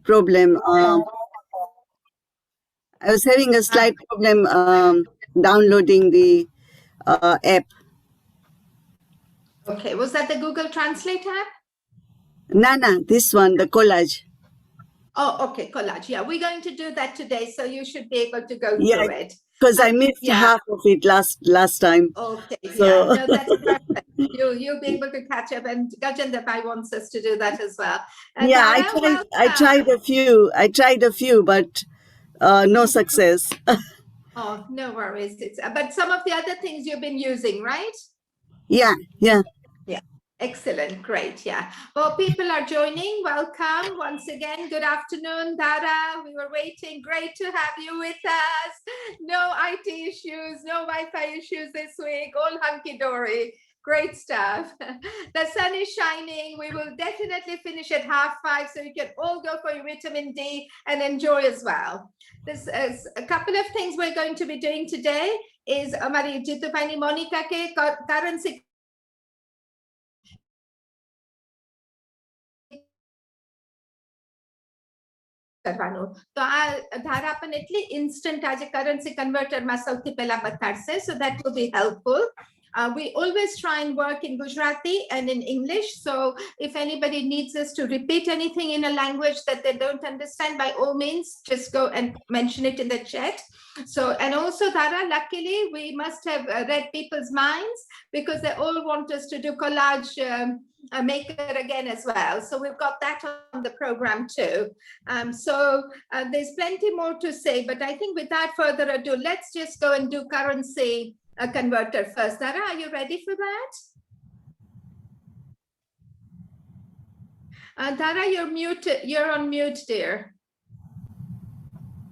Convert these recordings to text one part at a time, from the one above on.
problem. I was having a slight problem downloading the app. Okay, was that the Google Translate app? Nana, this one, the collage. Oh, okay, collage. Yeah, we're going to do that today, so you should be able to go through it. Because I missed half of it last time. Okay, So. yeah, no, that's perfect. You'll be able to catch up, and Gajendra Bhai wants us to do that as well. Yeah, Dara, I tried a few, but no success. Oh, no worries. But some of the other things you've been using, right? Yeah. Excellent, great, yeah. Well, people are joining. Welcome once again. Good afternoon, Dara. We were waiting. Great to have you with us. No IT issues, no Wi-Fi issues this week. All hunky-dory. Great stuff. The sun is shining. We will definitely finish at 5:30, so you can all go for your vitamin D and enjoy as well. This is a couple of things we're going to be doing today. Is Amari Jitupani Monica ke currency કરવાનો તો આ ધારા આપણને એટલી instant આજે currency converter માં સૌથી પહેલા બતાડશે, so that will be helpful. We always try and work in Gujarati and in English, so if anybody needs us to repeat anything in a language that they don't understand, by all means just go and mention it in the chat. So, and also Dara, luckily we must have read people's minds, because they all want us to do collage maker again as well, so we've got that on the program too. So there's plenty more to say, but I think without further ado, let's just go and do currency converter first. Dara, are you ready for that? Dara, you're muted. You're on mute, dear.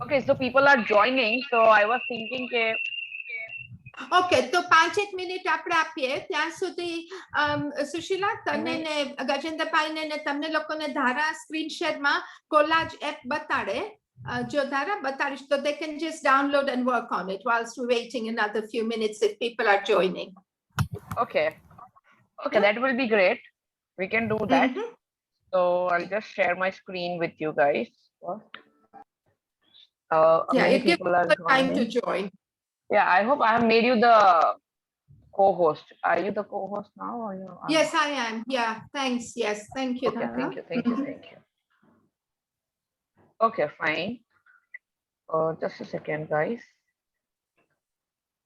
Okay, so people are joining, so I was thinking okay, તો 5 minute આપણે આપીએ ત્યાં સુધી. સુશીલા, તને ને ગજેન્દ્રભાઈને ને તમને લોકોને ધારા સ્ક્રીન શેરમાં કોલાજ એપ બતાડે. જો ધારા બતાડીશ તો they can just download and work on it whilst we're waiting another few minutes if people are joining. Okay, that will be great. We can do that. So I'll just share my screen with you guys. Yeah, it gives people time to join. Yeah, I hope I have made you the co-host. Are you the co-host now, or you? Yes, I am. Yeah, thanks. Yes, thank you. Okay, thank you. Okay, fine. Just a second, guys.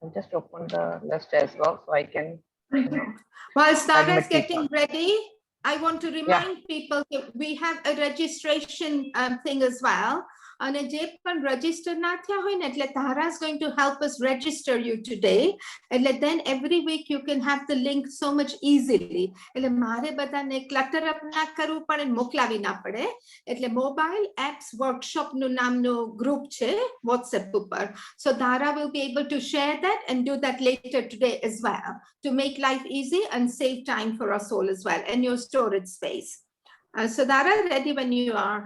I'll just open the list as well, so I can. While Dara is getting ready, I want to remind people that we have a registration thing as well. And જે પણ register ના થયા હોય ને, એટલે Dara is going to help us register you today. એટલે then every week you can have the link so much easily. એટલે મારે બધાને clutter up ના કરવું પડે, મોકલાવી ના પડે. એટલે mobile apps workshop નું નામનું group છે WhatsApp ઉપર. So Dara will be able to share that and do that later today as well, to make life easy and save time for us all as well, and your storage space. So Dara, ready when you are.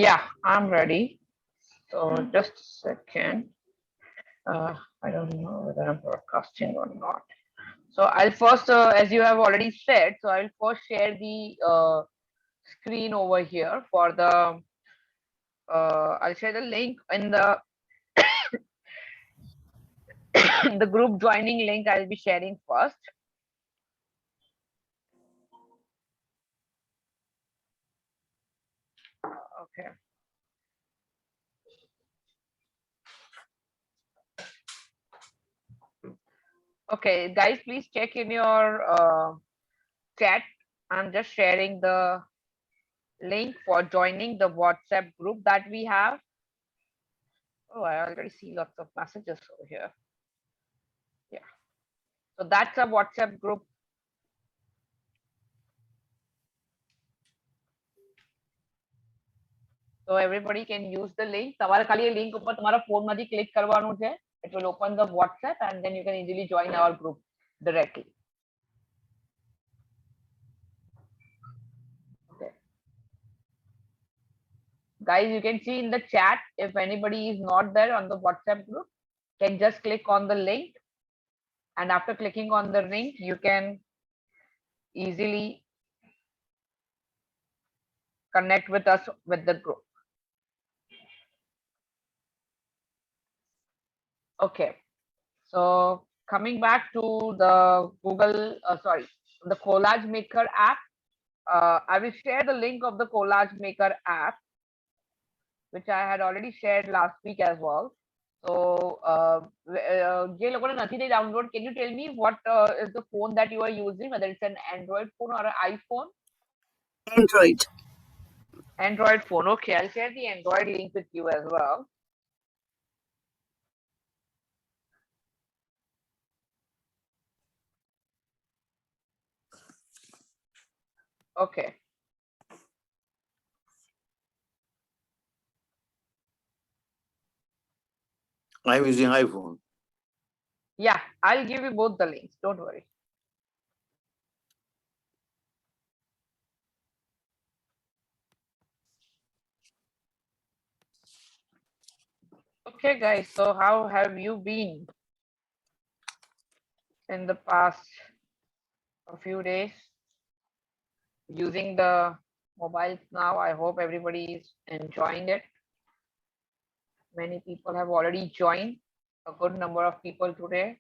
Yeah, I'm ready. So just a second. I don't know whether I'm broadcasting or not. So I'll first, as you have already said, so I'll first share the screen over here for the, I'll share the link in the, the group joining link I'll be sharing first. Okay. Okay, guys, please check in your chat. I'm just sharing the link for joining the WhatsApp group that we have. Oh, I already see lots of messages over here. Yeah. So that's a WhatsApp group. So everybody can use the link. તમારે ખાલી એ link ઉપર તમારા phone માંથી click કરવાનું છે. It will open the WhatsApp and then you can easily join our group directly. Okay. Guys, you can see in the chat, if anybody is not there on the WhatsApp group, can just click on the link. And after clicking on the link, you can easily connect with us with the group. Okay, so coming back to the the Collage Maker app. I will share the link of the Collage Maker app, which I had already shared last week as well. So, download. Can you tell me what is the phone that you are using, whether it's an Android phone or an iPhone? Android. Android phone. Okay, I'll share the Android link with you as well. Okay. I'm using iPhone. Yeah, I'll give you both the links. Don't worry. Okay, guys. So how have you been in the past a few days using the mobiles now? I hope everybody is enjoying it. Many people have already joined, a good number of people today.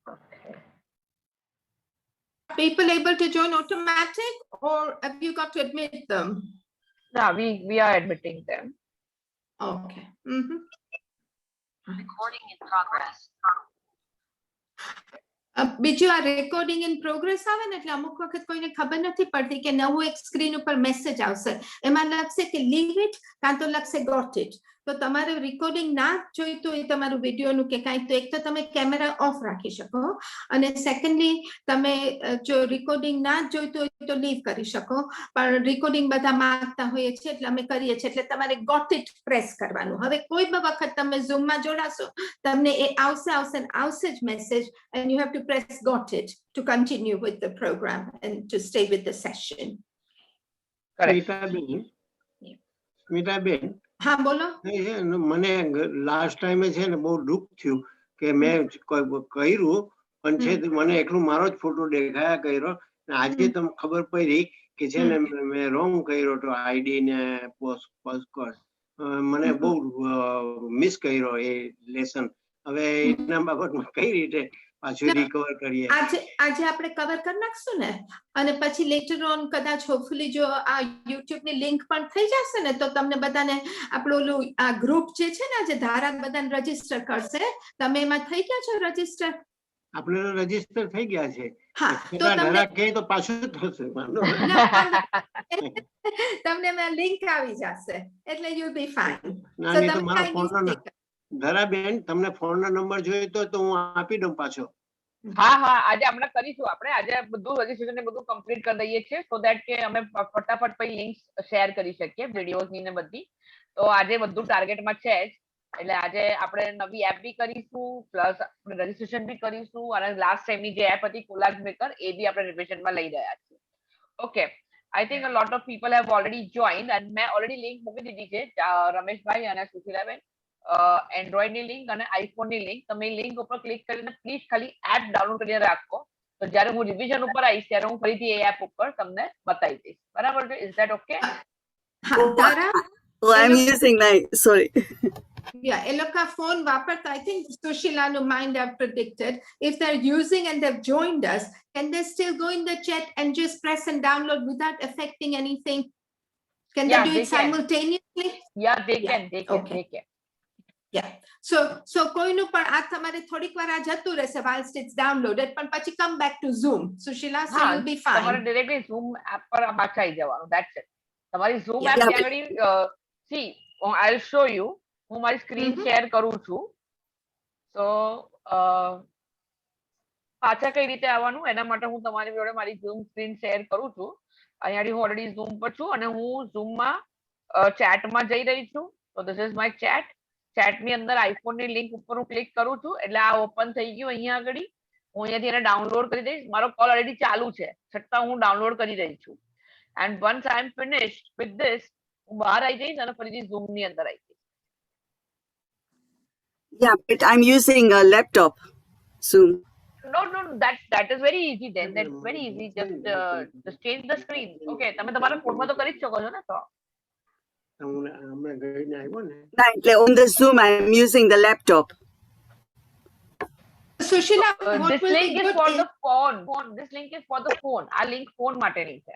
Okay. People able to join automatic, or have you got to admit them? Yeah, we are admitting them. Okay. Mhm. Recording in progress. બીજું આ recording in progress આવે ને એટલે અમુક વખત કોઈને ખબર નથી પડતી કે નવું એક સ્ક્રીન ઉપર મેસેજ આવશે, એમાં લખશે કે લીવ ઇટ, કાં તો લખશે ગોટ ઇટ. તો તમારે રેકોર્ડિંગ ના જોઈતું હોય તમારું વિડીયોનું કે કાંઈ, તો એક તો તમે કેમેરા ઓફ રાખી શકો, અને સેકન્ડલી તમે જો રેકોર્ડિંગ ના જોઈતું હોય તો લીવ કરી શકો. પણ રેકોર્ડિંગ બધા માંગતા હોઈએ છીએ એટલે અમે કરીએ છીએ, એટલે તમારે ગોટ ઇટ પ્રેસ કરવાનું. હવે કોઈ પણ વખત તમે ઝૂમમાં જોડાશો તમને એ આવશે જ message, and you have to press got it to continue with the program and to stay with the session. Correct. Smitaben, હા બોલો. મને લાસ્ટ ટાઈમે છે ને બહુ દુઃખ થયું કે મેં કર્યું પણ છે મને એકલું મારો જ ફોટો દેખાયા કર્યો. આજે તમને ખબર પડી કે છે ને મેં રોંગ કર્યો તો આઈડી ને પોસ્ટકોડ. મને બહુ મિસ કર્યો એ લેસન. હવે એના બાબતમાં કઈ રીતે પાછું રિકવર કરીએ? આજે આપણે કવર કરી નાખશું ને, અને પછી લેટર ઓન કદાચ હોપફુલી જો આ યુટ્યુબ ની લિંક પણ થઈ જશે ને તો તમને બધાને આપણું ઓલું આ ગ્રુપ જે છે ને આજે ધારા બધાને રજીસ્ટર કરશે. તમે એમાં થઈ ગયા છો રજીસ્ટર? આપણે રજીસ્ટર થઈ ગયા છે. હા, તો ધારા કહે તો પાછું થશે. તમને લિંક આવી જશે એટલે યુ બી ફાઇન. ના નહીં તો મારો ફોનનો ધરાબેન તમને ફોનનો નંબર જોઈએ તો હું આપી દઉં પાછો. હા હા, આજે હમણાં કરીશું. આપણે આજે બધું રજીસ્ટ્રેશન ને બધું કમ્પ્લીટ કરી દઈએ છીએ, સો દેટ કે અમે ફટાફટ પછી લિંક શેર કરી શકીએ વિડીયોઝ ની ને બધી. તો આજે બધું ટાર્ગેટમાં છે જ, એટલે આજે આપણે નવી એપ બી કરીશું, પ્લસ આપણે રજીસ્ટ્રેશન બી કરીશું, અને લાસ્ટ ટાઈમની જે એપ હતી કોલાજ મેકર એ બી આપણે રિવિઝનમાં લઈ રહ્યા છીએ. Okay, I think a lot of people have already joined, અને મેં ઓલરેડી લિંક મૂકી દીધી છે રમેશભાઈ અને સુશીલાબેન. એન્ડ્રોઈડ ની લિંક અને આઈફોન ની લિંક, તમે લિંક ઉપર ક્લિક કરીને પ્લીઝ ખાલી એપ ડાઉનલોડ કરીને રાખો, તો જ્યારે હું રિવિઝન ઉપર આવીશ ત્યારે હું ફરીથી એ એપ ઉપર તમને બતાવી દઈશ. બરાબર છે? Is that okay? Oh, I'm using my, sorry. Yeah, એ લોકો ફોન વાપરતા, I think Sushila might have predicted, if they're using and they've joined us, can they still go in the chat and just press and download without affecting anything? Can they do it simultaneously? Yeah, they can. Okay. They can. Yeah. So કોઈનું પણ આ તમારે થોડીક વાર આ જતું રહેશે whilst it's downloaded, પણ પછી come back to Zoom. Sushila, so you'll be fine. તમારે ડાયરેક્ટલી Zoom એપ પર પાછા આવી જવાનું. That's it. તમારી Zoom એપ ત્યાં આગળ see, I'll show you. હું મારી સ્ક્રીન શેર કરું છું. So પાછા કઈ રીતે આવવાનું એના માટે હું તમારી જોડે મારી Zoom સ્ક્રીન શેર કરું છું. અહીંયાથી હું ઓલરેડી Zoom પર છું અને હું Zoom માં ચેટમાં જઈ રહી છું. So this is my chat. Chat ની અંદર આઈફોન ની લિંક ઉપર હું ક્લિક કરું છું એટલે આ ઓપન થઈ ગયું. અહીંયા આગળ હું અહીંયાથી એને ડાઉનલોડ કરી દઈશ. મારો કોલ ઓલરેડી ચાલુ છે છતાં હું ડાઉનલોડ કરી રહી છું. And once I am finished with this હું બહાર આવી જઈશ અને ફરીથી ઝૂમ ની અંદર આવી જઈશ. Yeah, but I'm using a laptop Zoom. No, that is very easy then. That's very easy. Just change the screen. Okay, તમે તમારા ફોનમાં તો કરી જ શકો છો ને તો. હમણાં ગઈને આવ્યો ને. ના, એટલે on the Zoom, I'm using the laptop. Sushila, what This will link be is good for is, the phone. This link is for the phone. આ લિંક ફોન માટેની છે.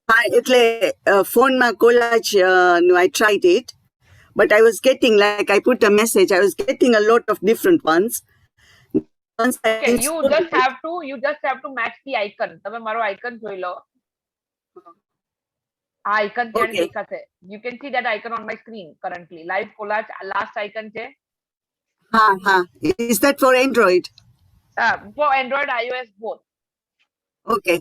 હા, એટલે ફોનમાં collage no, I tried it, but I was getting, like, I put a message, I was getting a lot of different ones. Once I Okay, you installed just it, have to match the icon. તમે મારો icon જોઈ લો. આ icon ત્યાં Okay. દેખાશે. You can see that icon on my screen currently. Live collage last icon છે. Is that for Android? For Android, iOS both. Okay.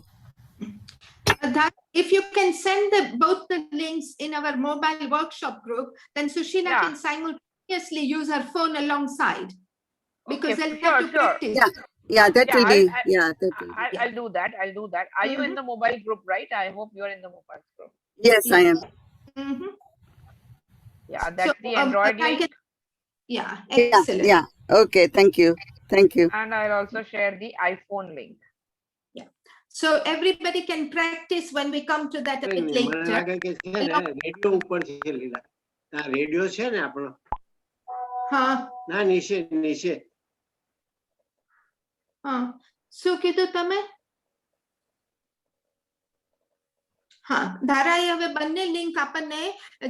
that if you can send both the links in our mobile workshop group, then Sushila Yeah. can simultaneously use her phone alongside. Because Okay, they'll sure, have to sure. practice. Yeah, that Yeah, will be, that will be. I'll do that. I'll do that. Are you in the mobile group, right? I hope you are in the mobile group. Yes, I am. Mhm. Yeah, that's the Android I link. can- yeah, Yeah, excellent. yeah. Okay, thank you. Thank you. And I'll also share the iPhone link. So everybody can practice when we come to that a bit મને later. લાગે કે છે ને radio ઉપર છે લીલા. આ radio છે ને આપણો. Huh? ના નીચે. શું કીધું તમે? હા, ધારાએ હવે બંને લિંક આપણને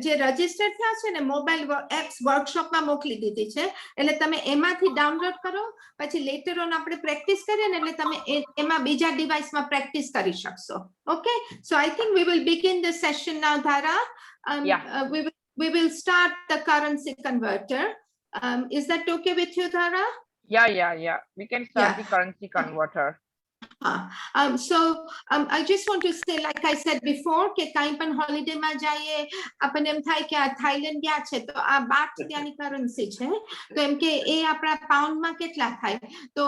જે રજીસ્ટર થયા છે ને મોબાઈલ એપ્સ વર્કશોપમાં મોકલી દીધી છે, એટલે તમે એમાંથી ડાઉનલોડ કરો, પછી લેટર ઓન આપણે પ્રેક્ટિસ કરીએ ને એટલે તમે એમાં બીજા ડિવાઇસમાં પ્રેક્ટિસ કરી શકશો. Okay, so I think we will begin the session now, Dhara. Yeah. We will start the currency converter. Is that okay with you, Dhara? Yeah. We can start Yeah. the currency converter. I just want to say, like I said before, કે કાંઈ પણ holiday માં જઈએ આપણને એમ થાય કે આ Thailand ગયા છે તો આ બાટ ત્યાંની કરન્સી છે, તો એમ કે એ આપણા પાઉન્ડમાં કેટલા થાય, તો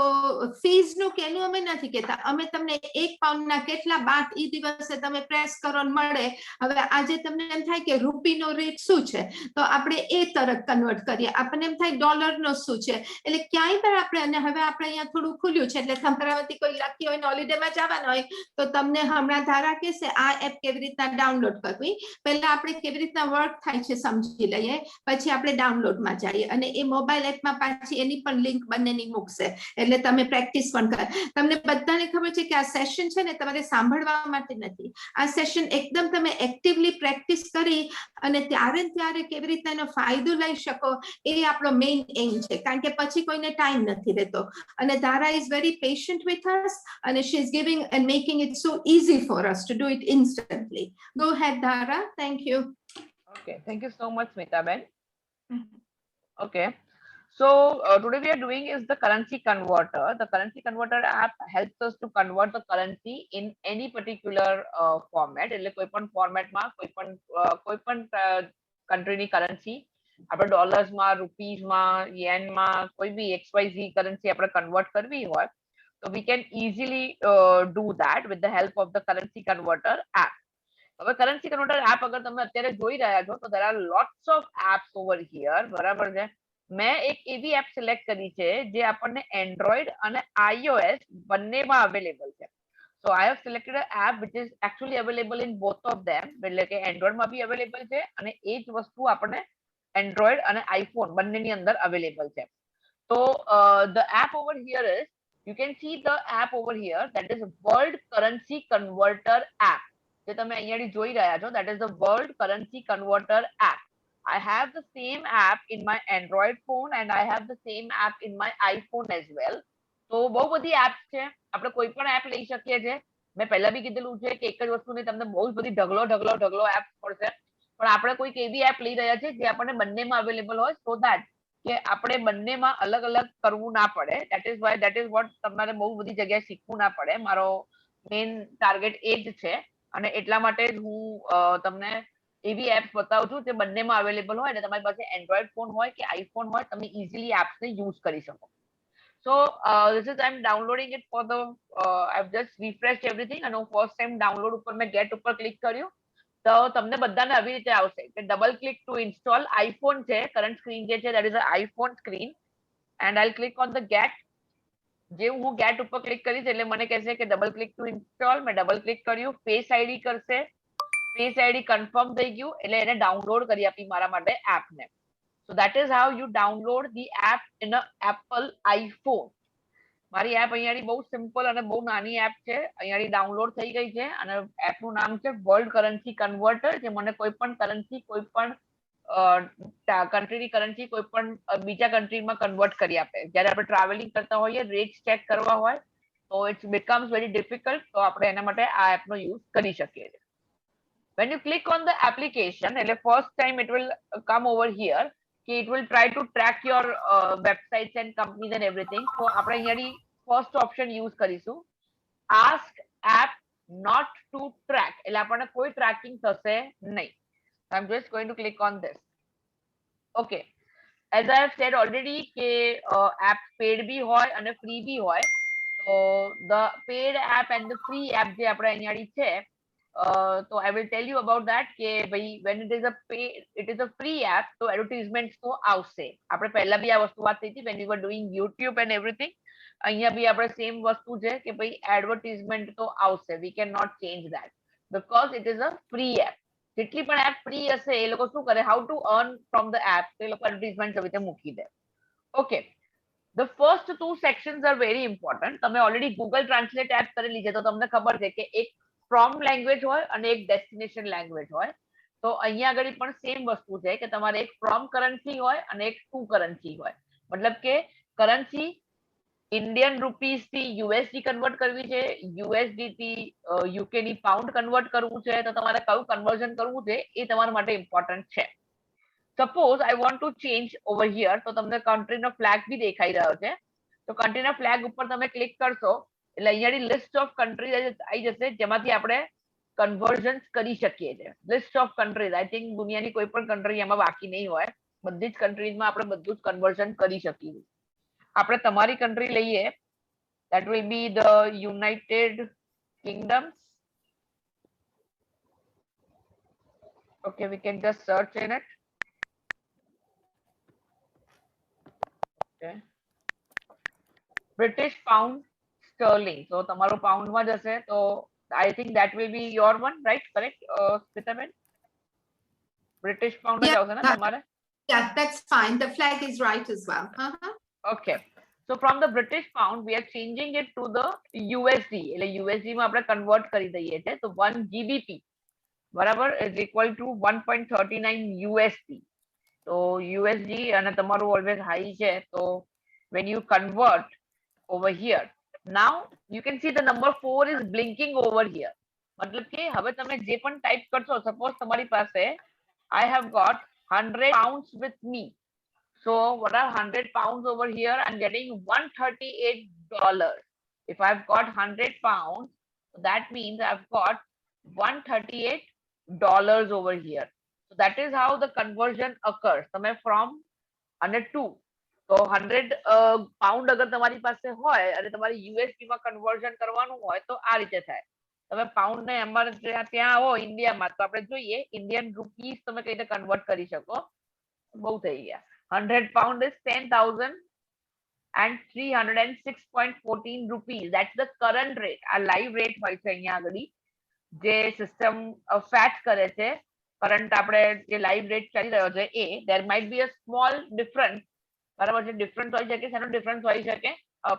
ફીસ નું કે એનું અમે નથી કહેતા, અમે તમને 1 પાઉન્ડના કેટલા બાટ ઈ દિવસે તમે પ્રેસ કરો ને મળે. હવે આજે તમને એમ થાય કે રૂપીનો રેટ શું છે, તો આપણે એ તરત કન્વર્ટ કરીએ. આપણને એમ થાય ડોલરનો શું છે, એટલે ક્યાંય પણ આપણે, અને હવે આપણે અહીંયા થોડું ખુલ્યું છે એટલે તમારામાંથી કોઈ લકી હોય હોલિડેમાં જવાના હોય તો તમને હમણાં ધારા કહેશે આ એપ કેવી રીતના ડાઉનલોડ કરવી. પહેલા આપણે કેવી રીતના વર્ક થાય છે સમજી લઈએ, પછી આપણે ડાઉનલોડમાં જઈએ અને એ મોબાઈલ એપમાં પાછી એની પણ લિંક બંનેની મૂકશે, એટલે તમે પ્રેક્ટિસ પણ કર. તમને બધાને ખબર છે કે આ સેશન છે ને તમારે સાંભળવા માટે નથી, આ સેશન એકદમ તમે એક્ટિવલી પ્રેક્ટિસ કરી અને ત્યારે ત્યારે કેવી રીતના એનો ફાયદો લઈ શકો એ આપણો મેઇન એમ છે, કારણ કે પછી કોઈને ટાઈમ નથી રહેતો. અને ધારા is very patient with us and she is giving and making it so easy for us to do it instantly. Go ahead, Dhara. Thank you. Okay, thank you so much, Smita Ben. Okay, so today we are doing is the currency converter. The currency converter app helps us to convert the currency in any particular format. એટલે કોઈ પણ ફોર્મેટમાં કોઈ પણ કન્ટ્રીની currency આપણે ડોલર્સમાં, રૂપીઝમાં, યેનમાં, કોઈ બી XYZ currency આપણે convert કરવી હોય, so we can easily do that with the help of the currency converter app. હવે currency converter app અગર તમે અત્યારે જોઈ રહ્યા છો તો there are lots of apps over here, બરાબર છે. મેં એક એવી એપ સિલેક્ટ કરી છે જે આપણને એન્ડ્રોઈડ અને iOS બંનેમાં અવેલેબલ છે. So I have selected an app which is actually available in both of them, એટલે કે એન્ડ્રોઈડમાં બી અવેલેબલ છે અને એ જ વસ્તુ આપણને એન્ડ્રોઈડ અને આઈફોન બંનેની અંદર અવેલેબલ છે. So the app over here is, you can see the app over here, that is World Currency Converter app. જે તમે અહીંયાથી જોઈ રહ્યા છો, that is the World Currency Converter app. I have the same app in my Android phone and I have the same app in my iPhone as well. તો બહુ બધી apps છે, આપણે કોઈ પણ એપ લઈ શકીએ છીએ. મેં પહેલા બી કીધેલું છે કે એક જ વસ્તુની તમને બહુ જ બધી ઢગલો એપ પડશે, પણ આપણે કોઈક એવી એપ લઈ રહ્યા છે જે આપણને બંનેમાં અવેલેબલ હોય, so that કે આપણે બંનેમાં અલગ અલગ કરવું ના પડે. that is what તમારે બહુ બધી જગ્યાએ શીખવું ના પડે. મારો મેઇન ટાર્ગેટ એ જ છે અને એટલા માટે જ હું તમને એવી એપ્સ બતાવું છું જે બંનેમાં અવેલેબલ હોય અને તમારી પાસે એન્ડ્રોઈડ ફોન હોય કે આઈફોન હોય, તમે ઇઝીલી એપ્સને યુઝ કરી શકો. So this is, I'm downloading it for the I've just refreshed everything and first time download ઉપર મેં get ઉપર ક્લિક કર્યું તો તમને બધાને આવી રીતે આવશે કે double click to install iPhone છે, કરંટ સ્ક્રીન જે છે that is iPhone screen, and I click on the gate. જેવું હું ગેટ ઉપર ક્લિક કરીશ એટલે મને કહેશે કે ડબલ ક્લિક ટુ ઇન્સ્ટોલ. મેં ડબલ ક્લિક કર્યું, ફેસ આઈડી કરશે, ફેસ આઈડી કન્ફર્મ થઈ ગયું એટલે એને ડાઉનલોડ કરી આપી મારા માટે એપને. So that is how you download the app in a Apple iPhone. મારી એપ અહીંયાની બહુ સિમ્પલ અને બહુ નાની એપ છે, અહીંયાની ડાઉનલોડ થઈ ગઈ છે અને એપનું નામ છે વર્લ્ડ કરન્સી કન્વર્ટર, જે મને કોઈ પણ કરન્સી, કોઈ પણ કન્ટ્રીની કરન્સી કોઈ પણ બીજા કન્ટ્રીમાં કન્વર્ટ કરી આપે. જ્યારે આપણે ટ્રાવેલિંગ કરતા હોઈએ, રેટ્સ ચેક કરવા હોય તો ઇટ્સ બીકમ્સ વેરી ડિફિકલ્ટ, તો આપણે એના માટે આ એપનો યુઝ કરી શકીએ છીએ. when you click on the application, એટલે first time it will come over here કે it will try to track your websites and companies and everything. તો આપણે અહીંયાની first option use કરીશું, ask app not to track, એટલે આપણને કોઈ tracking થશે નહીં. I'm just going to click on this. Okay, as I have said already કે app paid બી હોય અને free બી હોય. so the paid app and the free app જે આપણે અહીંયાની છે, so I will tell you about that કે ભાઈ when it is a free app તો advertisements તો આવશે. આપણે પહેલા બી આ વસ્તુ વાત થઈ હતી when we were doing YouTube and everything. અહીંયા બી આપણે સેમ વસ્તુ છે કે ભાઈ એડવર્ટીઝમેન્ટ તો આવશે. we cannot change that because it is a free app. જેટલી પણ એપ ફ્રી હશે એ લોકો શું કરે, how to earn from the app, તો એ લોકો એડવર્ટીઝમેન્ટ આવી રીતે મૂકી દે. Okay, the first two sections are very important. તમે ઓલરેડી ગૂગલ ટ્રાન્સલેટ એપ કરેલી છે તો તમને ખબર છે કે એક ફ્રોમ લેંગ્વેજ હોય અને એક ડેસ્ટિનેશન લેંગ્વેજ હોય. તો અહીંયા આગળ પણ સેમ વસ્તુ છે કે તમારે એક ફ્રોમ કરન્સી હોય અને એક ટુ કરન્સી હોય. મતલબ કે કરન્સી ઇન્ડિયન રૂપીસ થી યુએસડી કન્વર્ટ કરવી છે, યુએસડી થી યુકે ની પાઉન્ડ કન્વર્ટ કરવું છે, તો તમારે કયું કન્વર્ઝન કરવું છે એ તમારા માટે ઇમ્પોર્ટન્ટ છે. Suppose I want to change over here, તો તમને કન્ટ્રીનો ફ્લેગ બી દેખાઈ રહ્યો છે. તો કન્ટ્રીના ફ્લેગ ઉપર તમે ક્લિક કરશો એટલે અહીંયાની લિસ્ટ ઓફ કન્ટ્રી આવી જશે જેમાંથી આપણે કન્વર્ઝન્સ કરી શકીએ છીએ. List of countries, I think દુનિયાની કોઈ પણ કન્ટ્રી એમાં બાકી નહીં હોય, બધી જ કન્ટ્રીઝમાં આપણે બધું જ કન્વર્ઝન કરી શકીએ. આપણે તમારી કન્ટ્રી લઈએ, that will be the United Kingdom. Okay, we can just search in it. Okay, British pound sterling. So તમારો pound માં જશે તો I think that will be your one, right? Correct, Spitaben? British pound જ આવશે ને તમારે? Yeah, that's fine. The flag is right as well. Okay, so from the British pound we are changing it to the USD. એટલે USD માં આપણે convert કરી દઈએ છે. તો 1 GBP બરાબર is equal to 1.39 USD. તો USD અને તમારું ઓલવેઝ હાઈ છે, તો when you convert over here, now you can see the number 4 is blinking over here. મતલબ કે હવે તમે જે પણ ટાઈપ કરશો, સપોઝ તમારી પાસે I have got 100 pounds with me. So what are 100 pounds over here? I'm getting $138. If I've got 100 pounds, that means I've got $138 over here. So that is how the conversion occurs. તમે from અને to, તો 100 pound અગર તમારી પાસે હોય અને તમારે USD માં કન્વર્ઝન કરવાનું હોય તો આ રીતે થાય. તમે પાઉન્ડ ને અમારે ત્યાં આવો ઇન્ડિયામાં તો આપણે જોઈએ ઇન્ડિયન રૂપીસ તમે કઈ રીતે કન્વર્ટ કરી શકો. બહુ થઈ ગયા. 100 pound is 10,306.14 rupees. That's the current rate. આ live rate હોય છે અહીંયા આગળ જે સિસ્ટમ ફેચ કરે છે. કરંટ આપણે જે લાઈવ રેટ ચાલી રહ્યો છે એ there might be a small difference. બરાબર છે, ડિફરન્સ હોઈ શકે, શેનો ડિફરન્સ હોઈ શકે,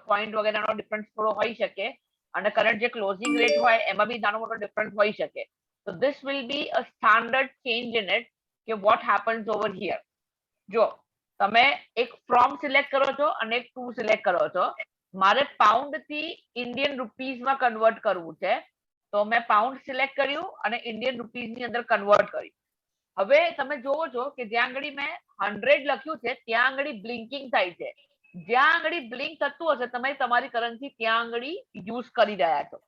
પોઈન્ટ વગેરેનો ડિફરન્સ થોડો હોઈ શકે અને કરંટ જે ક્લોઝિંગ રેટ હોય એમાં બી નાનો મોટો ડિફરન્સ હોઈ શકે. So this will be a standard change in it કે what happens over here. જો તમે એક ફ્રોમ સિલેક્ટ કરો છો અને એક ટુ સિલેક્ટ કરો છો, મારે પાઉન્ડ થી ઇન્ડિયન રૂપીસ માં કન્વર્ટ કરવું છે તો મેં પાઉન્ડ સિલેક્ટ કર્યું અને ઇન્ડિયન રૂપીસ ની અંદર કન્વર્ટ કર્યું. હવે તમે જોવો છો કે જ્યાં આગળ મેં 100 લખ્યું છે ત્યાં આગળ બ્લિંકિંગ થાય છે. જ્યાં આગળ બ્લિંક થતું હશે તમે તમારી કરન્સી ત્યાં આગળ યુઝ કરી રહ્યા છો.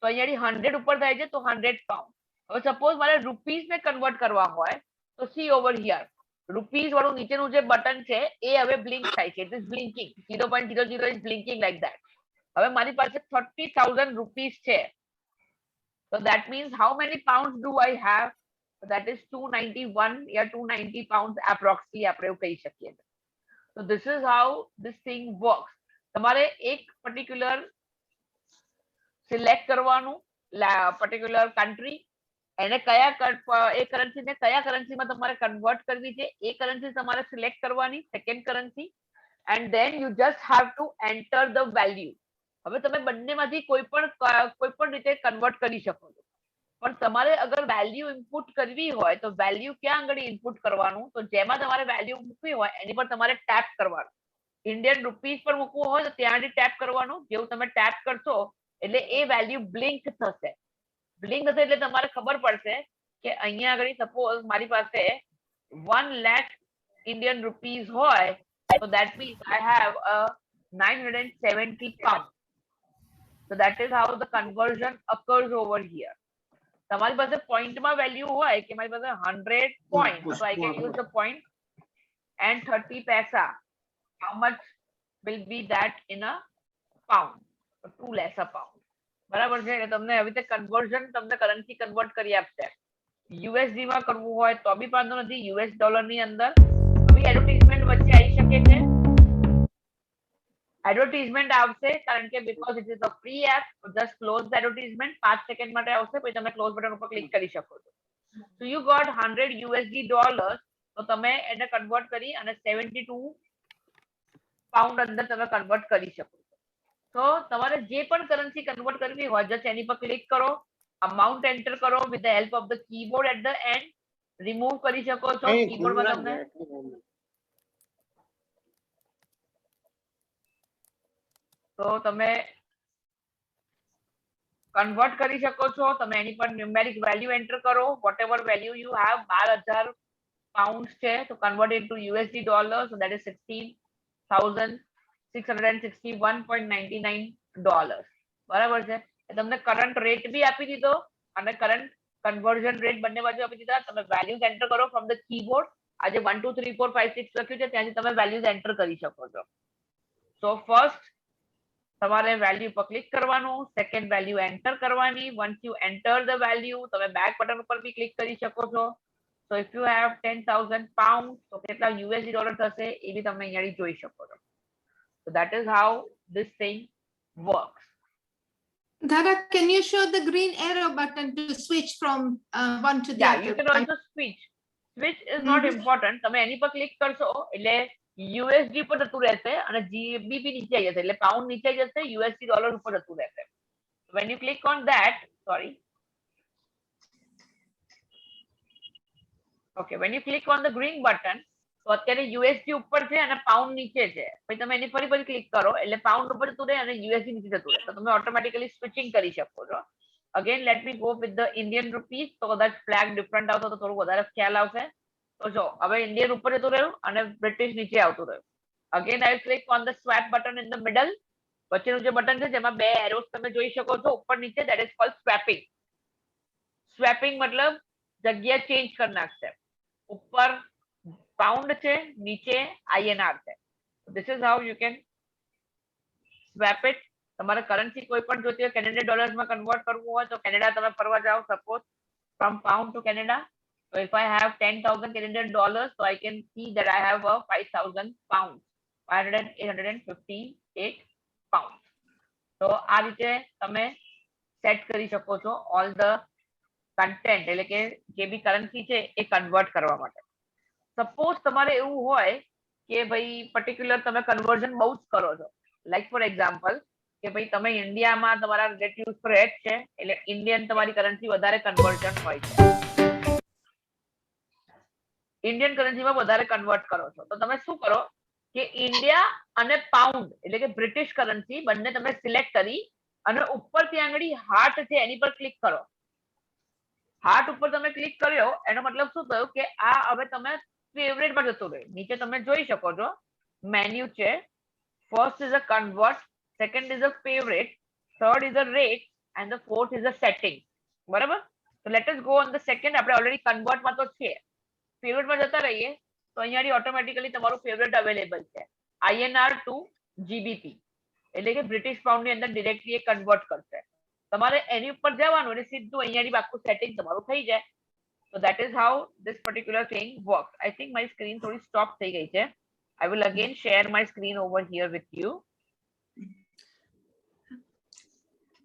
તો અહીંયા 100 ઉપર થાય છે તો 100 પાઉન્ડ. હવે સપોઝ મારે રૂપીસ ને કન્વર્ટ કરવા હોય તો સી ઓવર હિયર, રૂપીસ વાળું નીચેનું જે બટન છે એ હવે બ્લિંક થાય છે. It is blinking 0.00 is blinking like that. હવે મારી પાસે 30,000 રૂપીસ છે. So that means how many pounds do I have? that is 291 या 290 pounds approximately આપણે એવું કહી શકીએ. So this is how this thing works. તમારે એક particular select કરવાનું particular country, એને કયા એ currency ને કયા currency માં તમારે convert કરવી છે એ currency તમારે select કરવાની, second currency, and then you just have to enter the value. હવે તમે બંનેમાંથી કોઈ પણ રીતે કન્વર્ટ કરી શકો છો, પણ તમારે અગર વેલ્યુ ઇનપુટ કરવી હોય તો વેલ્યુ ક્યાં આગળ ઇનપુટ કરવાનું, તો જેમાં તમારે વેલ્યુ મૂકવી હોય એની પર તમારે ટેપ કરવાનું. ઇન્ડિયન રૂપીસ પર મૂકવું હોય તો ત્યાં ટેપ કરવાનું. જેવું તમે ટેપ કરશો એટલે એ વેલ્યુ બ્લિંક થશે. બ્લિંક થશે એટલે તમારે ખબર પડશે કે અહીંયા આગળ સપોઝ મારી પાસે 1 lakh Indian rupees હોય, so that means I have a 970 pounds. So that is how the conversion occurs over here. તમારી પાસે પોઈન્ટમાં વેલ્યુ હોય કે મારી પાસે 100 point, so I can use the point and 30 paisa. How much will be that in a pound? 2 less a pound. બરાબર છે. એટલે તમને આવી રીતે કન્વર્ઝન તમને કરન્સી કન્વર્ટ કરી આપશે. યુએસડી માં કરવું હોય તો બી વાંધો નથી. યુએસ ડોલર ની અંદર બી એડવર્ટાઇઝમેન્ટ વચ્ચે આવી શકે છે. એડવર્ટાઇઝમેન્ટ આવશે કારણ કે because it is a free app, just close the advertisement. 5 second માટે આવશે, પછી તમે ક્લોઝ બટન ઉપર ક્લિક કરી શકો છો. So you got 100 USD dollars, તો તમે એને કન્વર્ટ કરી અને 72 પાઉન્ડ અંદર તમે કન્વર્ટ કરી શકો છો. તો તમારે જે પણ કરન્સી કન્વર્ટ કરવી હોય જસ્ટ એની પર ક્લિક કરો, અમાઉન્ટ એન્ટર કરો with the help of the keyboard at the end, remove કરી શકો છો. કીબોર્ડ માં તમને તો તમે કન્વર્ટ કરી શકો છો. તમે એની પર ન્યુમેરિક વેલ્યુ એન્ટર કરો, whatever value you have. 12,000 pounds છે તો convert into USD dollars, so that is $16,661.99. બરાબર છે. તમને કરંટ રેટ બી આપી દીધો અને કરંટ કન્વર્ઝન રેટ બંને બાજુ આપી દીધા. તમે વેલ્યુઝ એન્ટર કરો ફ્રોમ ધ કીબોર્ડ. આજે 1 2 3 4 5 6 લખ્યું છે ત્યાંથી તમે વેલ્યુઝ એન્ટર કરી શકો છો. સો ફર્સ્ટ તમારે વેલ્યુ પર ક્લિક કરવાનું, સેકન્ડ વેલ્યુ એન્ટર કરવાની. Once you enter the value તમે બેક બટન ઉપર બી ક્લિક કરી શકો છો. સો ઇફ યુ હેવ 10,000 pounds તો કેટલા USD ડોલર થશે એ બી તમે અહીંયા જોઈ શકો છો. So that is how this thing works. Dhara, can you show the green arrow button to switch from one to the Yeah, other? you can also switch. Switch is not important. તમે એની પર click કરશો એટલે USD પર જતું રહેશે અને GBP નીચે આવી જશે, એટલે પાઉન્ડ નીચે જશે, USD ડોલર ઉપર જતું રહેશે. When you click on that, sorry. Okay, when you click on the green button, તો અત્યારે USD ઉપર છે અને પાઉન્ડ નીચે છે. પછી તમે એની ફરી ક્લિક કરો એટલે પાઉન્ડ ઉપર જતું રહે અને USD નીચે જતું રહે. તો તમે ઓટોમેટિકલી સ્વિચિંગ કરી શકો છો. Again, let me go with the Indian rupees. તો કદાચ ફ્લેગ ડિફરન્ટ આવતો તો થોડું વધારે ખ્યાલ આવશે. તો જો હવે ઇન્ડિયન ઉપર જતું રહ્યું અને બ્રિટિશ નીચે આવતું રહ્યું. Again, I will click on the swap button in the middle. વચ્ચેનું જે બટન છે જેમાં બે એરોસ તમે જોઈ શકો છો ઉપર નીચે, that is called swapping. Swapping મતલબ જગ્યા ચેન્જ કરી નાખશે. ઉપર પાઉન્ડ છે, નીચે INR છે. This is how you can swap it. તમારે કરન્સી કોઈ પણ જોતી હોય, કેનેડિયન ડોલર્સ માં કન્વર્ટ કરવું હોય તો કેનેડા તમે ફરવા જાઓ, suppose from pound to Canada. So if I have 10,000 Canadian dollars, so I can see that I have a 5,000 pounds, 858 pounds. તો આ રીતે તમે સેટ કરી શકો છો all the content, એટલે કે જે બી કરન્સી છે એ કન્વર્ટ કરવા માટે. સપોઝ તમારે એવું હોય કે ભાઈ પર્ટિક્યુલર તમે કન્વર્ઝન બહુ જ કરો છો, લાઈક ફોર એક્ઝામ્પલ કે ભાઈ તમે ઇન્ડિયામાં તમારા રિલેટિવ્સ રહે છે એટલે ઇન્ડિયન તમારી કરન્સી વધારે કન્વર્ઝન હોય છે, ઇન્ડિયન કરન્સીમાં વધારે કન્વર્ટ કરો છો, તો તમે શું કરો કે ઇન્ડિયા અને પાઉન્ડ એટલે કે બ્રિટિશ કરન્સી બંને તમે સિલેક્ટ કરી અને ઉપર ત્યાં આગળ હાર્ટ છે એની પર ક્લિક કરો. હાર્ટ ઉપર તમે ક્લિક કર્યો એનો મતલબ શું થયું કે આ હવે તમે ફેવરેટ પર જતું રહ્યું. નીચે તમે જોઈ શકો છો મેન્યુ છે. First is a convert, second is a favourite, third is a rat and the fourth is a setting. બરાબર. તો let us go on the second. આપણે ઓલરેડી કન્વર્ટમાં તો છે, ફેવરેટમાં જતા રહીએ તો અહીંયા ઓટોમેટિકલી તમારું ફેવરેટ અવેલેબલ છે. INR ટુ GBP એટલે કે બ્રિટિશ પાઉન્ડ ની અંદર ડિરેક્ટલી એ કન્વર્ટ કરશે. તમારે એની ઉપર જવાનું એટલે સીધું અહીંયા આખું સેટિંગ તમારું થઈ જાય. So that is how this particular thing works. I think my screen थोड़ी stop થઈ ગઈ છે. I will again share my screen over here with you.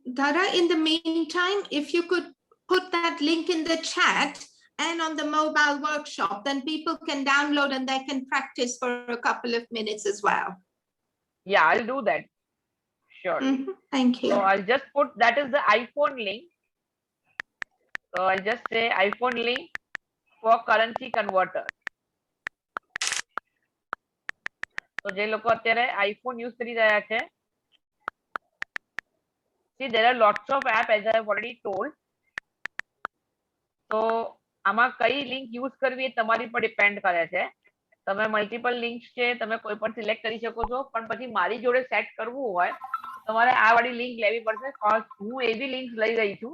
Dhara, in the meantime, if you could put that link in the chat and on the mobile workshop, then people can download and they can practice for a couple of minutes as well. Yeah, I'll do that. Surely. Thank you. So I'll just put, that is the iPhone link. So I'll just say iPhone link for currency converter. So જે લોકો અત્યારે iPhone use કરી રહ્યા છે, see there are lots of apps as I have already told. તો આમાં કઈ link use કરવી એ તમારી પર ડિપેન્ડ કરે છે. તમે મલ્ટિપલ લિંક્સ છે તમે કોઈ પણ સિલેક્ટ કરી શકો છો, પણ પછી મારી જોડે સેટ કરવું હોય તમારે આ વાળી લિંક લેવી પડશે. હું એવી લિંક્સ લઈ રહી છું